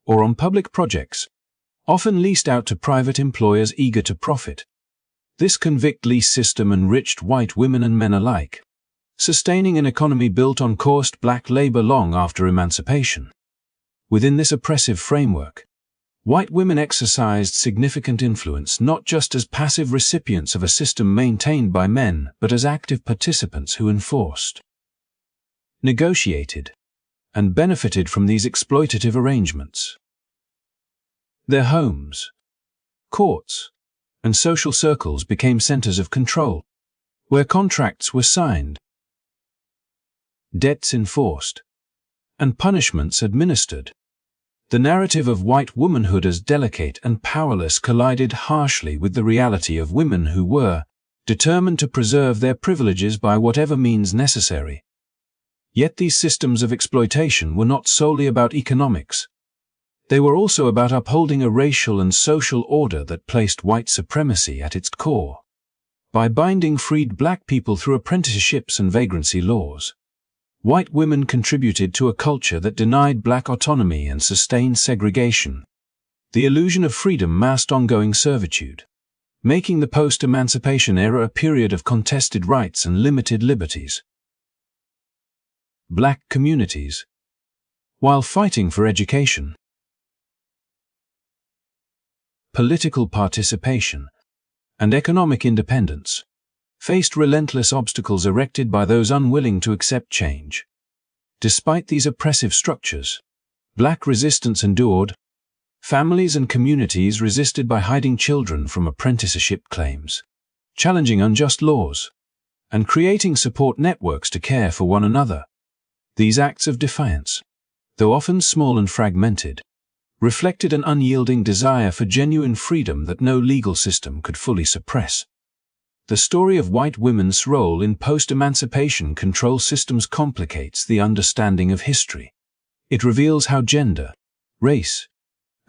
or on public projects, often leased out to private employers eager to profit. This convict lease system enriched white women and men alike, sustaining an economy built on coerced black labor long after emancipation. Within this oppressive framework, white women exercised significant influence not just as passive recipients of a system maintained by men, but as active participants who enforced, negotiated, and benefited from these exploitative arrangements. Their homes, courts, and social circles became centers of control, where contracts were signed, debts enforced, and punishments administered. The narrative of white womanhood as delicate and powerless collided harshly with the reality of women who were determined to preserve their privileges by whatever means necessary. Yet these systems of exploitation were not solely about economics. They were also about upholding a racial and social order that placed white supremacy at its core. By binding freed black people through apprenticeships and vagrancy laws, white women contributed to a culture that denied black autonomy and sustained segregation. The illusion of freedom masked ongoing servitude, making the post-emancipation era a period of contested rights and limited liberties. Black communities, while fighting for education, political participation, and economic independence, faced relentless obstacles erected by those unwilling to accept change. Despite these oppressive structures, black resistance endured, Families and communities resisted by hiding children from apprenticeship claims, challenging unjust laws, and creating support networks to care for one another. These acts of defiance, though often small and fragmented, reflected an unyielding desire for genuine freedom that no legal system could fully suppress. The story of white women's role in post-emancipation control systems complicates the understanding of history. It reveals how gender, race,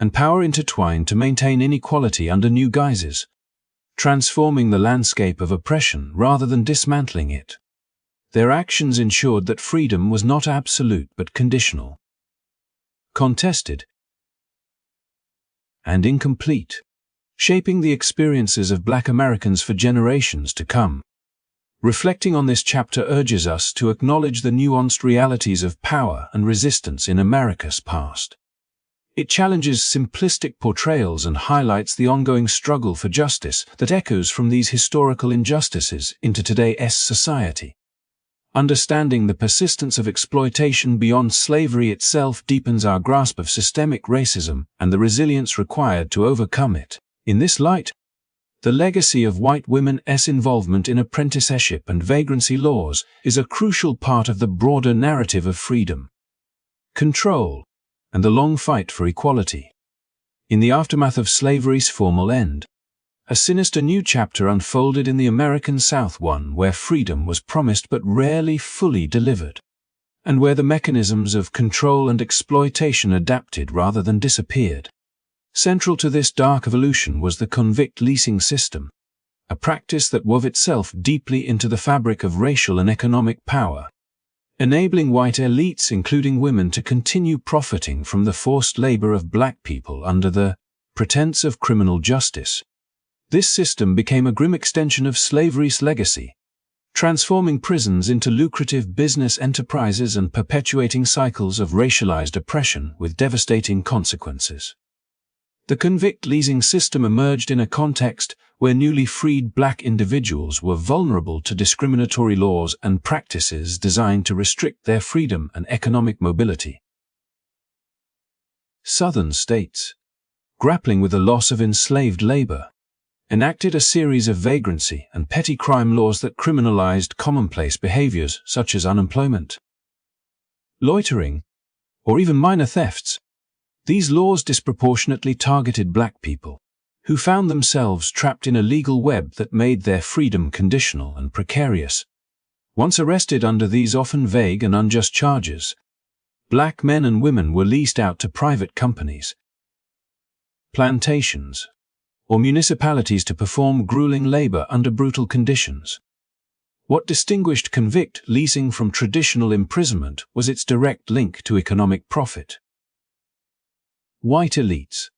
and power intertwined to maintain inequality under new guises, transforming the landscape of oppression rather than dismantling it. Their actions ensured that freedom was not absolute but conditional, contested, and incomplete, shaping the experiences of Black Americans for generations to come. Reflecting on this chapter urges us to acknowledge the nuanced realities of power and resistance in America's past. It challenges simplistic portrayals and highlights the ongoing struggle for justice that echoes from these historical injustices into today's society. Understanding the persistence of exploitation beyond slavery itself deepens our grasp of systemic racism and the resilience required to overcome it. In this light, the legacy of white women's involvement in apprenticeship and vagrancy laws is a crucial part of the broader narrative of freedom, control, and the long fight for equality. In the aftermath of slavery's formal end, a sinister new chapter unfolded in the American South, one where freedom was promised but rarely fully delivered, and where the mechanisms of control and exploitation adapted rather than disappeared. Central to this dark evolution was the convict leasing system, a practice that wove itself deeply into the fabric of racial and economic power, enabling white elites, including women, to continue profiting from the forced labor of black people under the pretense of criminal justice. This system became a grim extension of slavery's legacy, transforming prisons into lucrative business enterprises and perpetuating cycles of racialized oppression with devastating consequences. The convict leasing system emerged in a context where newly freed black individuals were vulnerable to discriminatory laws and practices designed to restrict their freedom and economic mobility. Southern states, grappling with the loss of enslaved labor, enacted a series of vagrancy and petty crime laws that criminalized commonplace behaviors such as unemployment, loitering, or even minor thefts. These laws disproportionately targeted black people, who found themselves trapped in a legal web that made their freedom conditional and precarious. Once arrested under these often vague and unjust charges, black men and women were leased out to private companies, plantations, or municipalities to perform grueling labor under brutal conditions. What distinguished convict leasing from traditional imprisonment was its direct link to economic profit. White elites,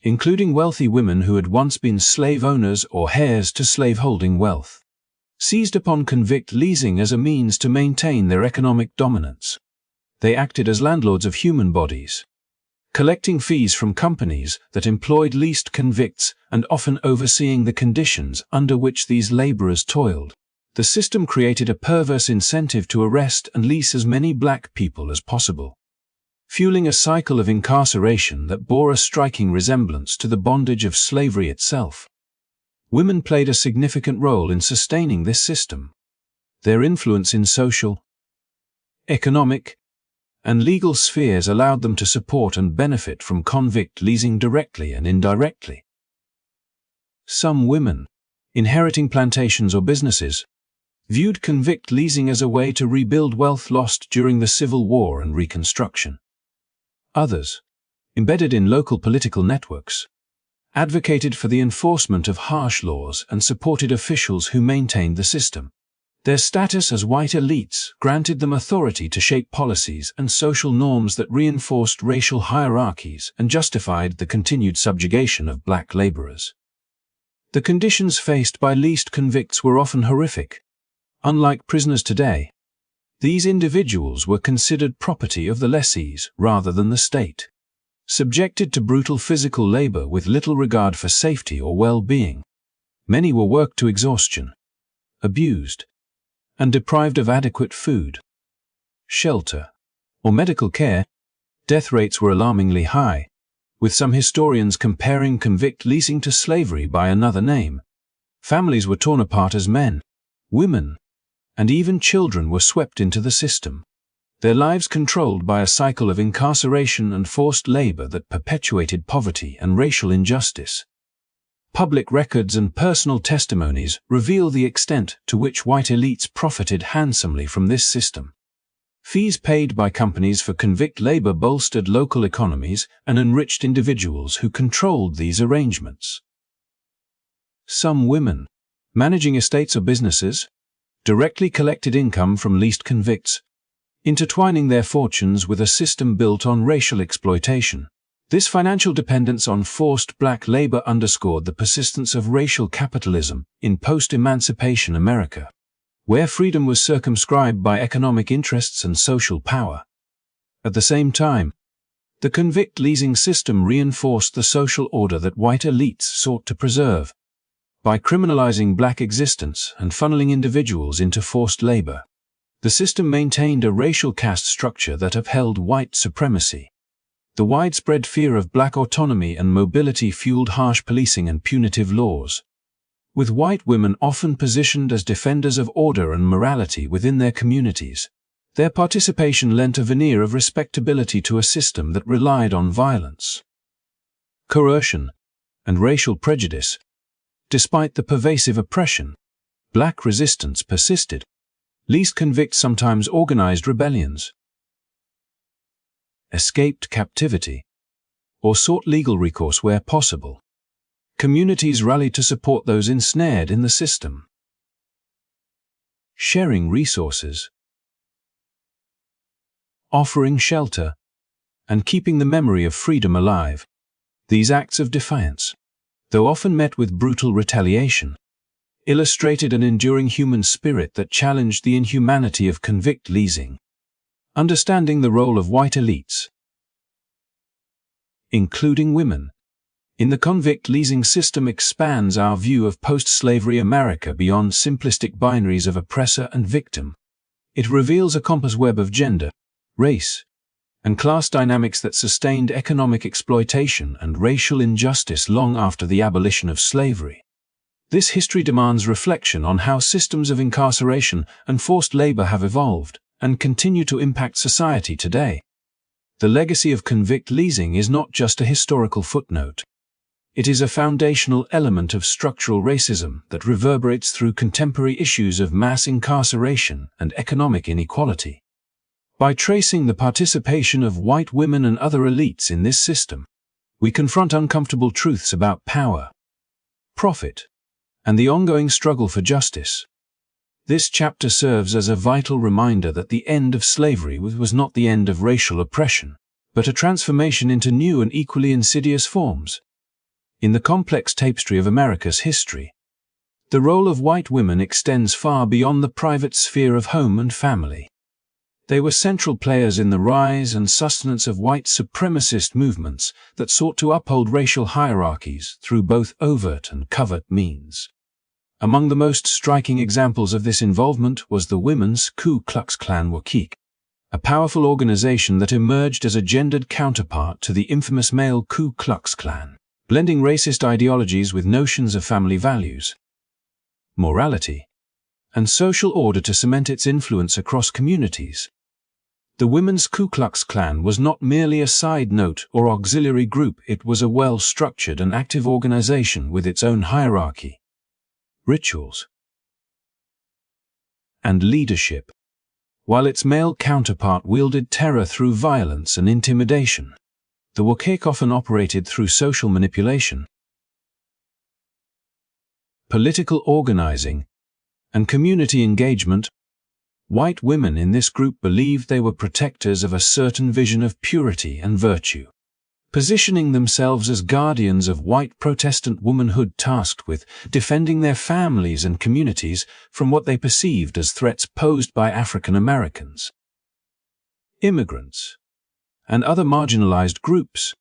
including wealthy women who had once been slave owners or heirs to slaveholding wealth, seized upon convict leasing as a means to maintain their economic dominance. They acted as landlords of human bodies, collecting fees from companies that employed leased convicts and often overseeing the conditions under which these laborers toiled. The system created a perverse incentive to arrest and lease as many black people as possible, fueling a cycle of incarceration that bore a striking resemblance to the bondage of slavery itself. Women played a significant role in sustaining this system. Their influence in social, economic, and legal spheres allowed them to support and benefit from convict leasing directly and indirectly. Some women, inheriting plantations or businesses, viewed convict leasing as a way to rebuild wealth lost during the Civil War and Reconstruction. Others, embedded in local political networks, advocated for the enforcement of harsh laws and supported officials who maintained the system. Their status as white elites granted them authority to shape policies and social norms that reinforced racial hierarchies and justified the continued subjugation of black laborers. The conditions faced by leased convicts were often horrific. Unlike prisoners today, these individuals were considered property of the lessees rather than the state, subjected to brutal physical labor with little regard for safety or well-being. Many were worked to exhaustion, abused, and deprived of adequate food, shelter, or medical care. Death rates were alarmingly high, with some historians comparing convict leasing to slavery by another name. Families were torn apart as men, women, and even children were swept into the system, their lives controlled by a cycle of incarceration and forced labor that perpetuated poverty and racial injustice. Public records and personal testimonies reveal the extent to which white elites profited handsomely from this system. Fees paid by companies for convict labor bolstered local economies and enriched individuals who controlled these arrangements. Some women, managing estates or businesses, directly collected income from leased convicts, intertwining their fortunes with a system built on racial exploitation. This financial dependence on forced black labor underscored the persistence of racial capitalism in post-emancipation America, where freedom was circumscribed by economic interests and social power. At the same time, the convict leasing system reinforced the social order that white elites sought to preserve, by criminalizing black existence and funneling individuals into forced labor. The system maintained a racial caste structure that upheld white supremacy. The widespread fear of black autonomy and mobility fueled harsh policing and punitive laws, with white women often positioned as defenders of order and morality within their communities. Their participation lent a veneer of respectability to a system that relied on violence, coercion, and racial prejudice. Despite the pervasive oppression, black resistance persisted. Leased convicts sometimes organized rebellions, escaped captivity, or sought legal recourse where possible. Communities rallied to support those ensnared in the system. Sharing resources, offering shelter, and keeping the memory of freedom alive. These acts of defiance, though often met with brutal retaliation, illustrated an enduring human spirit that challenged the inhumanity of convict leasing. Understanding the role of white elites, including women, in the convict leasing system expands our view of post-slavery America beyond simplistic binaries of oppressor and victim. It reveals a complex web of gender, race, and class dynamics that sustained economic exploitation and racial injustice long after the abolition of slavery. This history demands reflection on how systems of incarceration and forced labor have evolved and continue to impact society today. The legacy of convict leasing is not just a historical footnote. It is a foundational element of structural racism that reverberates through contemporary issues of mass incarceration and economic inequality. By tracing the participation of white women and other elites in this system, we confront uncomfortable truths about power, profit, and the ongoing struggle for justice. This chapter serves as a vital reminder that the end of slavery was not the end of racial oppression, but a transformation into new and equally insidious forms. In the complex tapestry of America's history, the role of white women extends far beyond the private sphere of home and family. They were central players in the rise and sustenance of white supremacist movements that sought to uphold racial hierarchies through both overt and covert means. Among the most striking examples of this involvement was the Women's Ku Klux Klan Waukesha, a powerful organization that emerged as a gendered counterpart to the infamous male Ku Klux Klan, blending racist ideologies with notions of family values, morality, and social order to cement its influence across communities. The Women's Ku Klux Klan was not merely a side note or auxiliary group, it was a well-structured and active organization with its own hierarchy, rituals, and leadership. While its male counterpart wielded terror through violence and intimidation, the Waukesha often operated through social manipulation, political organizing, and community engagement. White women in this group believed they were protectors of a certain vision of purity and virtue, positioning themselves as guardians of white Protestant womanhood tasked with defending their families and communities from what they perceived as threats posed by African Americans, immigrants, and other marginalized groups.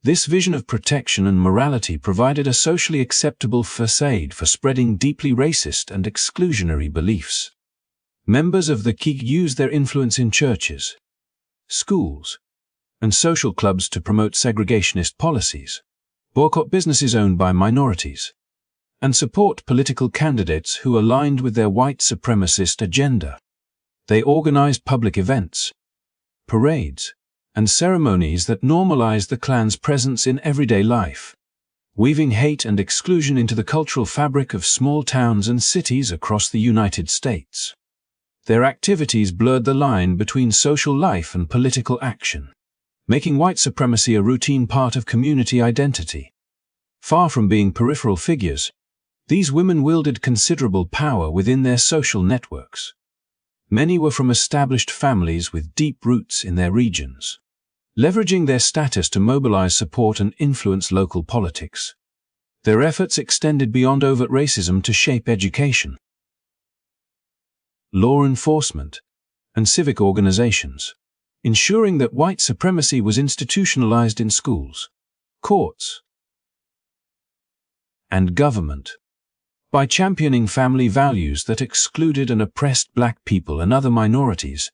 This vision of protection and morality provided a socially acceptable facade for spreading deeply racist and exclusionary beliefs. Members of the Ki used their influence in churches, schools, and social clubs to promote segregationist policies, boycott businesses owned by minorities, and support political candidates who aligned with their white supremacist agenda. They organized public events, parades, and ceremonies that normalized the Klan's presence in everyday life, weaving hate and exclusion into the cultural fabric of small towns and cities across the United States. Their activities blurred the line between social life and political action, making white supremacy a routine part of community identity. Far from being peripheral figures, these women wielded considerable power within their social networks. Many were from established families with deep roots in their regions, leveraging their status to mobilize support and influence local politics. Their efforts extended beyond overt racism to shape education, law enforcement, and civic organizations, ensuring that white supremacy was institutionalized in schools, courts, and government. By championing family values that excluded and oppressed black people and other minorities,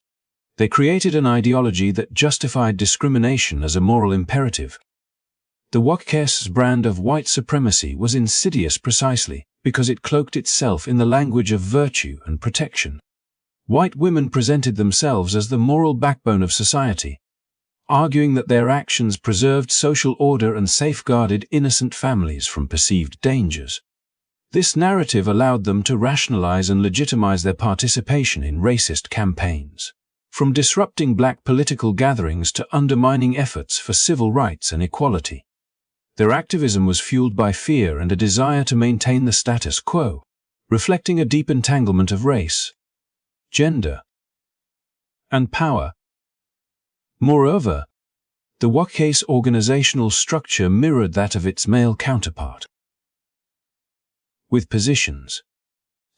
they created an ideology that justified discrimination as a moral imperative. The Woke's brand of white supremacy was insidious precisely because it cloaked itself in the language of virtue and protection. White women presented themselves as the moral backbone of society, arguing that their actions preserved social order and safeguarded innocent families from perceived dangers. This narrative allowed them to rationalize and legitimize their participation in racist campaigns, from disrupting black political gatherings to undermining efforts for civil rights and equality. Their activism was fueled by fear and a desire to maintain the status quo, reflecting a deep entanglement of race, gender, and power. Moreover, the Woke's organizational structure mirrored that of its male counterpart, with positions,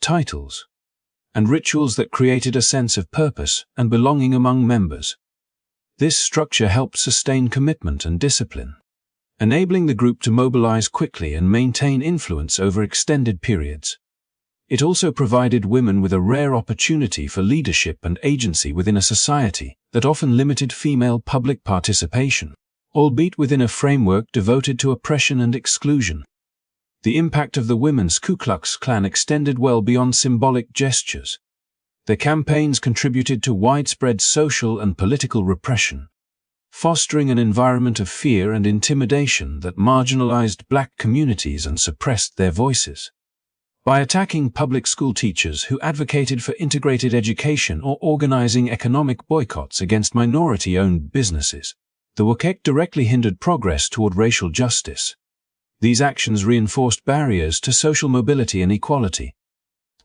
titles, and rituals that created a sense of purpose and belonging among members. This structure helped sustain commitment and discipline, enabling the group to mobilize quickly and maintain influence over extended periods. It also provided women with a rare opportunity for leadership and agency within a society that often limited female public participation, albeit within a framework devoted to oppression and exclusion. The impact of the women's Ku Klux Klan extended well beyond symbolic gestures. Their campaigns contributed to widespread social and political repression, fostering an environment of fear and intimidation that marginalized black communities and suppressed their voices. By attacking public school teachers who advocated for integrated education or organizing economic boycotts against minority-owned businesses, the Woke directly hindered progress toward racial justice. These actions reinforced barriers to social mobility and equality,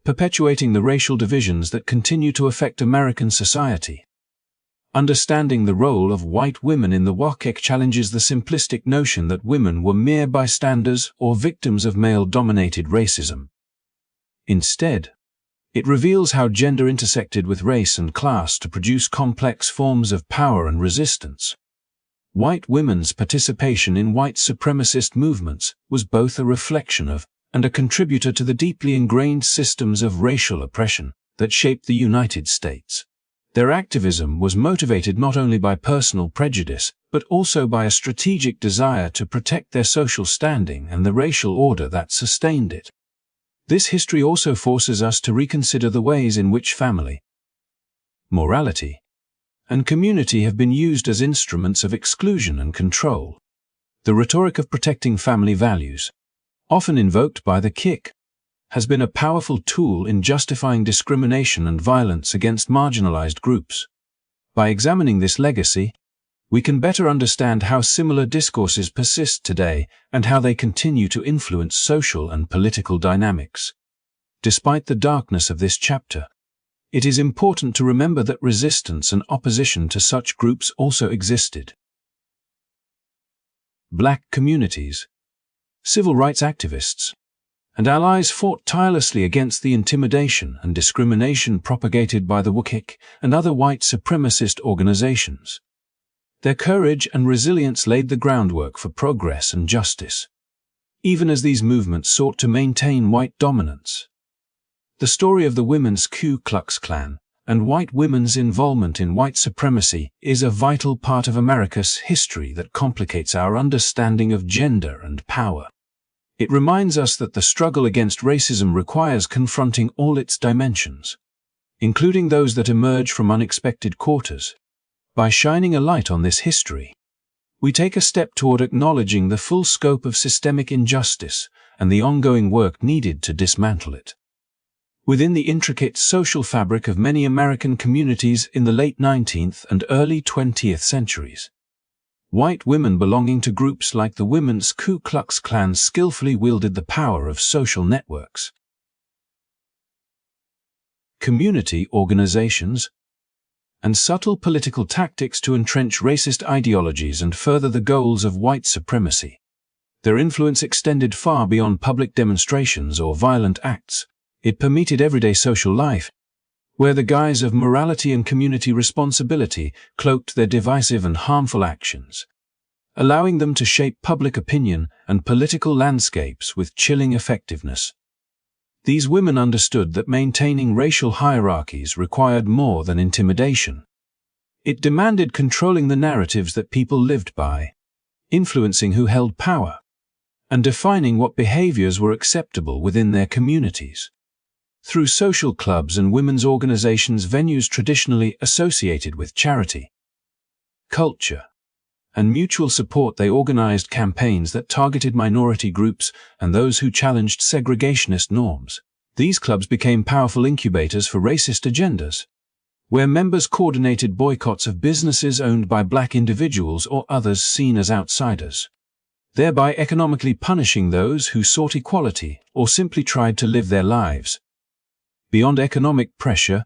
perpetuating the racial divisions that continue to affect American society. Understanding the role of white women in the Woke challenges the simplistic notion that women were mere bystanders or victims of male-dominated racism. Instead, it reveals how gender intersected with race and class to produce complex forms of power and resistance. White women's participation in white supremacist movements was both a reflection of and a contributor to the deeply ingrained systems of racial oppression that shaped the United States. Their activism was motivated not only by personal prejudice, but also by a strategic desire to protect their social standing and the racial order that sustained it. This history also forces us to reconsider the ways in which family, morality, and community have been used as instruments of exclusion and control. The rhetoric of protecting family values, often invoked by the KIK, has been a powerful tool in justifying discrimination and violence against marginalized groups. By examining this legacy, we can better understand how similar discourses persist today and how they continue to influence social and political dynamics. Despite the darkness of this chapter, it is important to remember that resistance and opposition to such groups also existed. Black communities, civil rights activists, and allies fought tirelessly against the intimidation and discrimination propagated by the Woke and other white supremacist organizations. Their courage and resilience laid the groundwork for progress and justice, even as these movements sought to maintain white dominance. The story of the women's Ku Klux Klan, and white women's involvement in white supremacy is a vital part of America's history that complicates our understanding of gender and power. It reminds us that the struggle against racism requires confronting all its dimensions, including those that emerge from unexpected quarters. By shining a light on this history, we take a step toward acknowledging the full scope of systemic injustice and the ongoing work needed to dismantle it. Within the intricate social fabric of many American communities in the late 19th and early 20th centuries, white women belonging to groups like the Women's Ku Klux Klan skillfully wielded the power of social networks, community organizations, and subtle political tactics to entrench racist ideologies and further the goals of white supremacy. Their influence extended far beyond public demonstrations or violent acts. It permeated everyday social life, where the guise of morality and community responsibility cloaked their divisive and harmful actions, allowing them to shape public opinion and political landscapes with chilling effectiveness. These women understood that maintaining racial hierarchies required more than intimidation. It demanded controlling the narratives that people lived by, influencing who held power, and defining what behaviors were acceptable within their communities. Through social clubs and women's organizations, venues traditionally associated with charity, culture, and mutual support, they organized campaigns that targeted minority groups and those who challenged segregationist norms. These clubs became powerful incubators for racist agendas, where members coordinated boycotts of businesses owned by black individuals or others seen as outsiders, thereby economically punishing those who sought equality or simply tried to live their lives. Beyond economic pressure,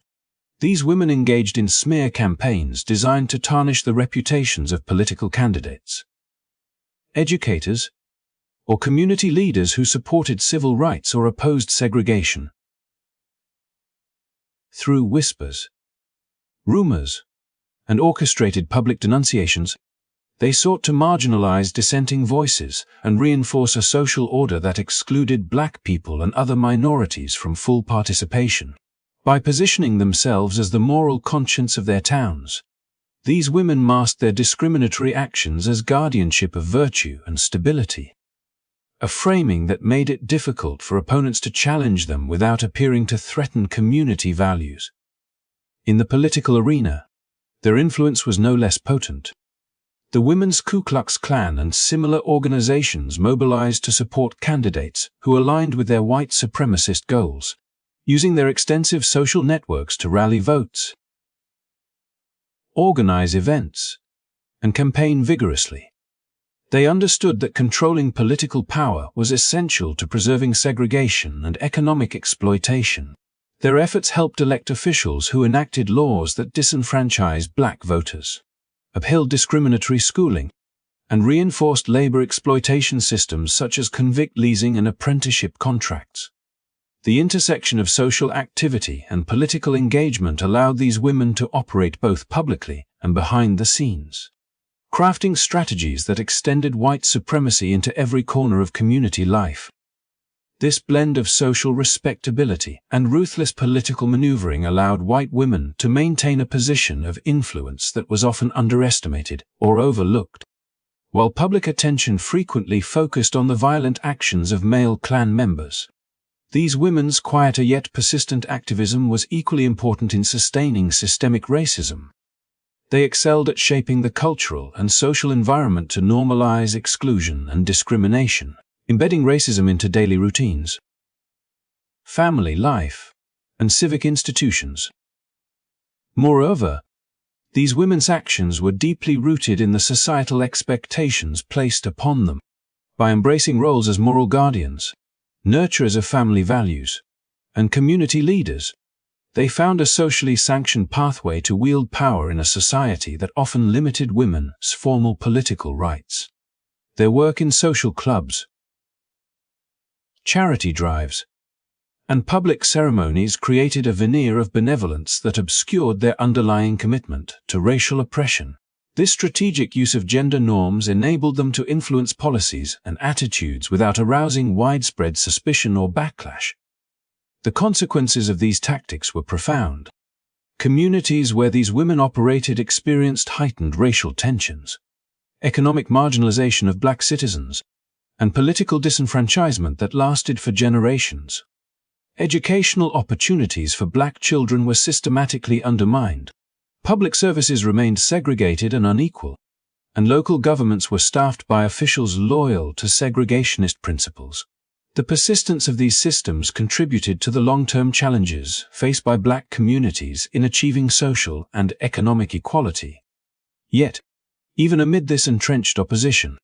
these women engaged in smear campaigns designed to tarnish the reputations of political candidates, educators, or community leaders who supported civil rights or opposed segregation. Through whispers, rumors, and orchestrated public denunciations, they sought to marginalize dissenting voices and reinforce a social order that excluded black people and other minorities from full participation. By positioning themselves as the moral conscience of their towns, these women masked their discriminatory actions as guardianship of virtue and stability, a framing that made it difficult for opponents to challenge them without appearing to threaten community values. In the political arena, their influence was no less potent. The Women's Ku Klux Klan and similar organizations mobilized to support candidates who aligned with their white supremacist goals, using their extensive social networks to rally votes, organize events, and campaign vigorously. They understood that controlling political power was essential to preserving segregation and economic exploitation. Their efforts helped elect officials who enacted laws that disenfranchised black voters, upheld discriminatory schooling, and reinforced labor exploitation systems such as convict leasing and apprenticeship contracts. The intersection of social activity and political engagement allowed these women to operate both publicly and behind the scenes, crafting strategies that extended white supremacy into every corner of community life. This blend of social respectability and ruthless political maneuvering allowed white women to maintain a position of influence that was often underestimated or overlooked. While public attention frequently focused on the violent actions of male Klan members, these women's quieter yet persistent activism was equally important in sustaining systemic racism. They excelled at shaping the cultural and social environment to normalize exclusion and discrimination, embedding racism into daily routines, family life, and civic institutions. Moreover, these women's actions were deeply rooted in the societal expectations placed upon them. By embracing roles as moral guardians, nurturers of family values, and community leaders, they found a socially sanctioned pathway to wield power in a society that often limited women's formal political rights. Their work in social clubs, charity drives, and public ceremonies created a veneer of benevolence that obscured their underlying commitment to racial oppression. This strategic use of gender norms enabled them to influence policies and attitudes without arousing widespread suspicion or backlash. The consequences of these tactics were profound. Communities where these women operated experienced heightened racial tensions, economic marginalization of black citizens, and political disenfranchisement that lasted for generations. Educational opportunities for black children were systematically undermined. Public services remained segregated and unequal, and local governments were staffed by officials loyal to segregationist principles. The persistence of these systems contributed to the long-term challenges faced by black communities in achieving social and economic equality. Yet, even amid this entrenched opposition,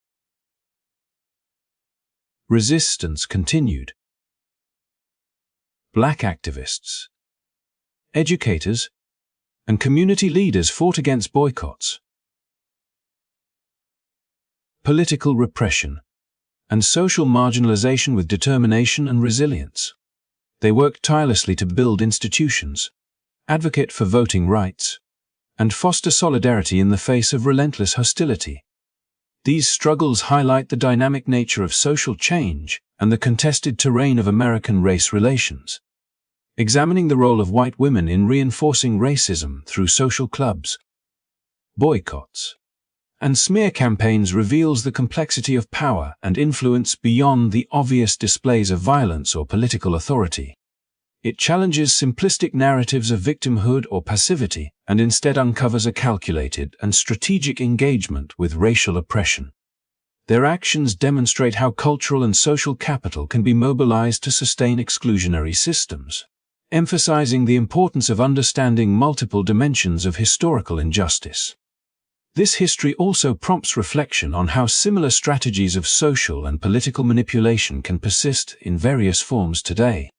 resistance continued. Black activists, educators, and community leaders fought against boycotts, political repression, and social marginalization with determination and resilience. They worked tirelessly to build institutions, advocate for voting rights, and foster solidarity in the face of relentless hostility. These struggles highlight the dynamic nature of social change and the contested terrain of American race relations. Examining the role of white women in reinforcing racism through social clubs, boycotts, and smear campaigns reveals the complexity of power and influence beyond the obvious displays of violence or political authority. It challenges simplistic narratives of victimhood or passivity and instead uncovers a calculated and strategic engagement with racial oppression. Their actions demonstrate how cultural and social capital can be mobilized to sustain exclusionary systems, emphasizing the importance of understanding multiple dimensions of historical injustice. This history also prompts reflection on how similar strategies of social and political manipulation can persist in various forms today.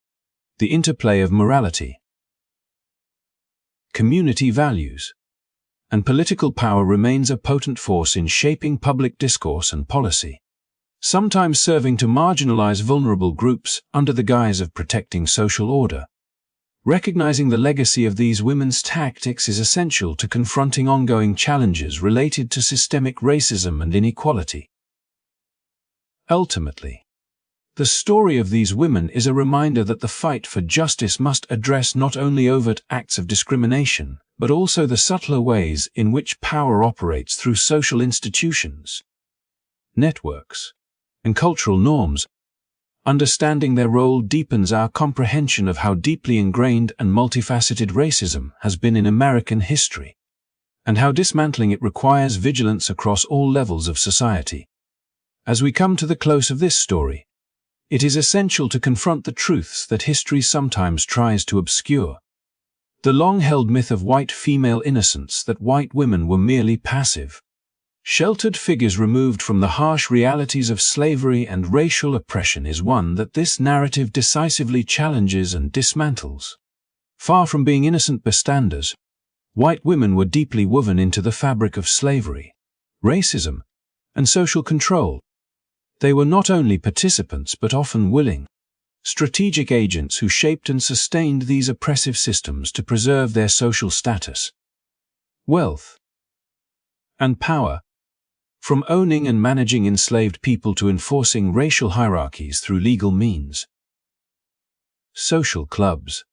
The interplay of morality, community values, and political power remains a potent force in shaping public discourse and policy, sometimes serving to marginalize vulnerable groups under the guise of protecting social order. Recognizing the legacy of these women's tactics is essential to confronting ongoing challenges related to systemic racism and inequality. Ultimately, the story of these women is a reminder that the fight for justice must address not only overt acts of discrimination, but also the subtler ways in which power operates through social institutions, networks, and cultural norms. Understanding their role deepens our comprehension of how deeply ingrained and multifaceted racism has been in American history, and how dismantling it requires vigilance across all levels of society. As we come to the close of this story, it is essential to confront the truths that history sometimes tries to obscure. The long-held myth of white female innocence, that white women were merely passive, sheltered figures removed from the harsh realities of slavery and racial oppression, is one that this narrative decisively challenges and dismantles. Far from being innocent bystanders, white women were deeply woven into the fabric of slavery, racism, and social control. They were not only participants but often willing, strategic agents who shaped and sustained these oppressive systems to preserve their social status, wealth, and power. From owning and managing enslaved people to enforcing racial hierarchies through legal means, social clubs,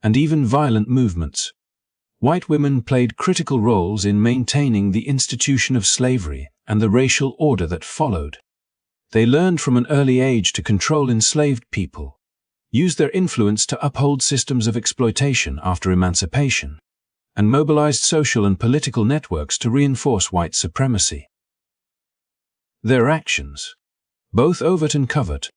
and even violent movements, white women played critical roles in maintaining the institution of slavery and the racial order that followed. They learned from an early age to control enslaved people, used their influence to uphold systems of exploitation after emancipation, and mobilized social and political networks to reinforce white supremacy. Their actions, both overt and covert,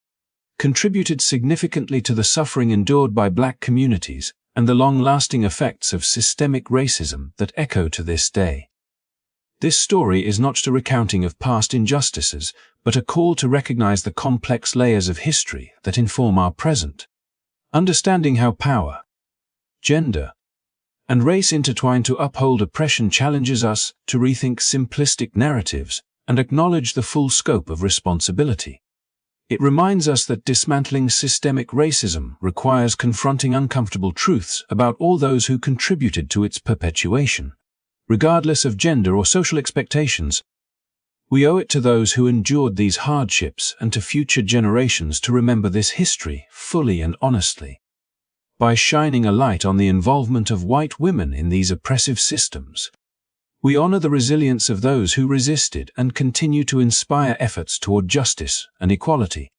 contributed significantly to the suffering endured by black communities and the long-lasting effects of systemic racism that echo to this day. This story is not just a recounting of past injustices, but a call to recognize the complex layers of history that inform our present. Understanding how power, gender, and race intertwine to uphold oppression challenges us to rethink simplistic narratives and acknowledge the full scope of responsibility. It reminds us that dismantling systemic racism requires confronting uncomfortable truths about all those who contributed to its perpetuation. Regardless of gender or social expectations, we owe it to those who endured these hardships and to future generations to remember this history fully and honestly. by shining a light on the involvement of white women in these oppressive systems. We honor the resilience of those who resisted and continue to inspire efforts toward justice and equality.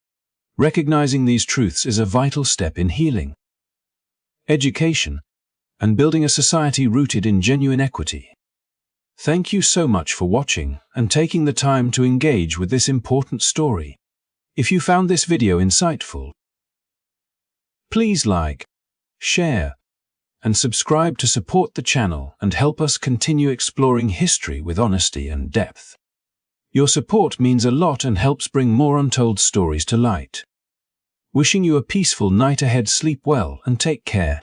Recognizing these truths is a vital step in healing, education, and building a society rooted in genuine equity. Thank you so much for watching and taking the time to engage with this important story. If you found this video insightful, please like, share, and subscribe to support the channel and help us continue exploring history with honesty and depth. Your support means a lot and helps bring more untold stories to light. Wishing you a peaceful night ahead. Sleep well and take care.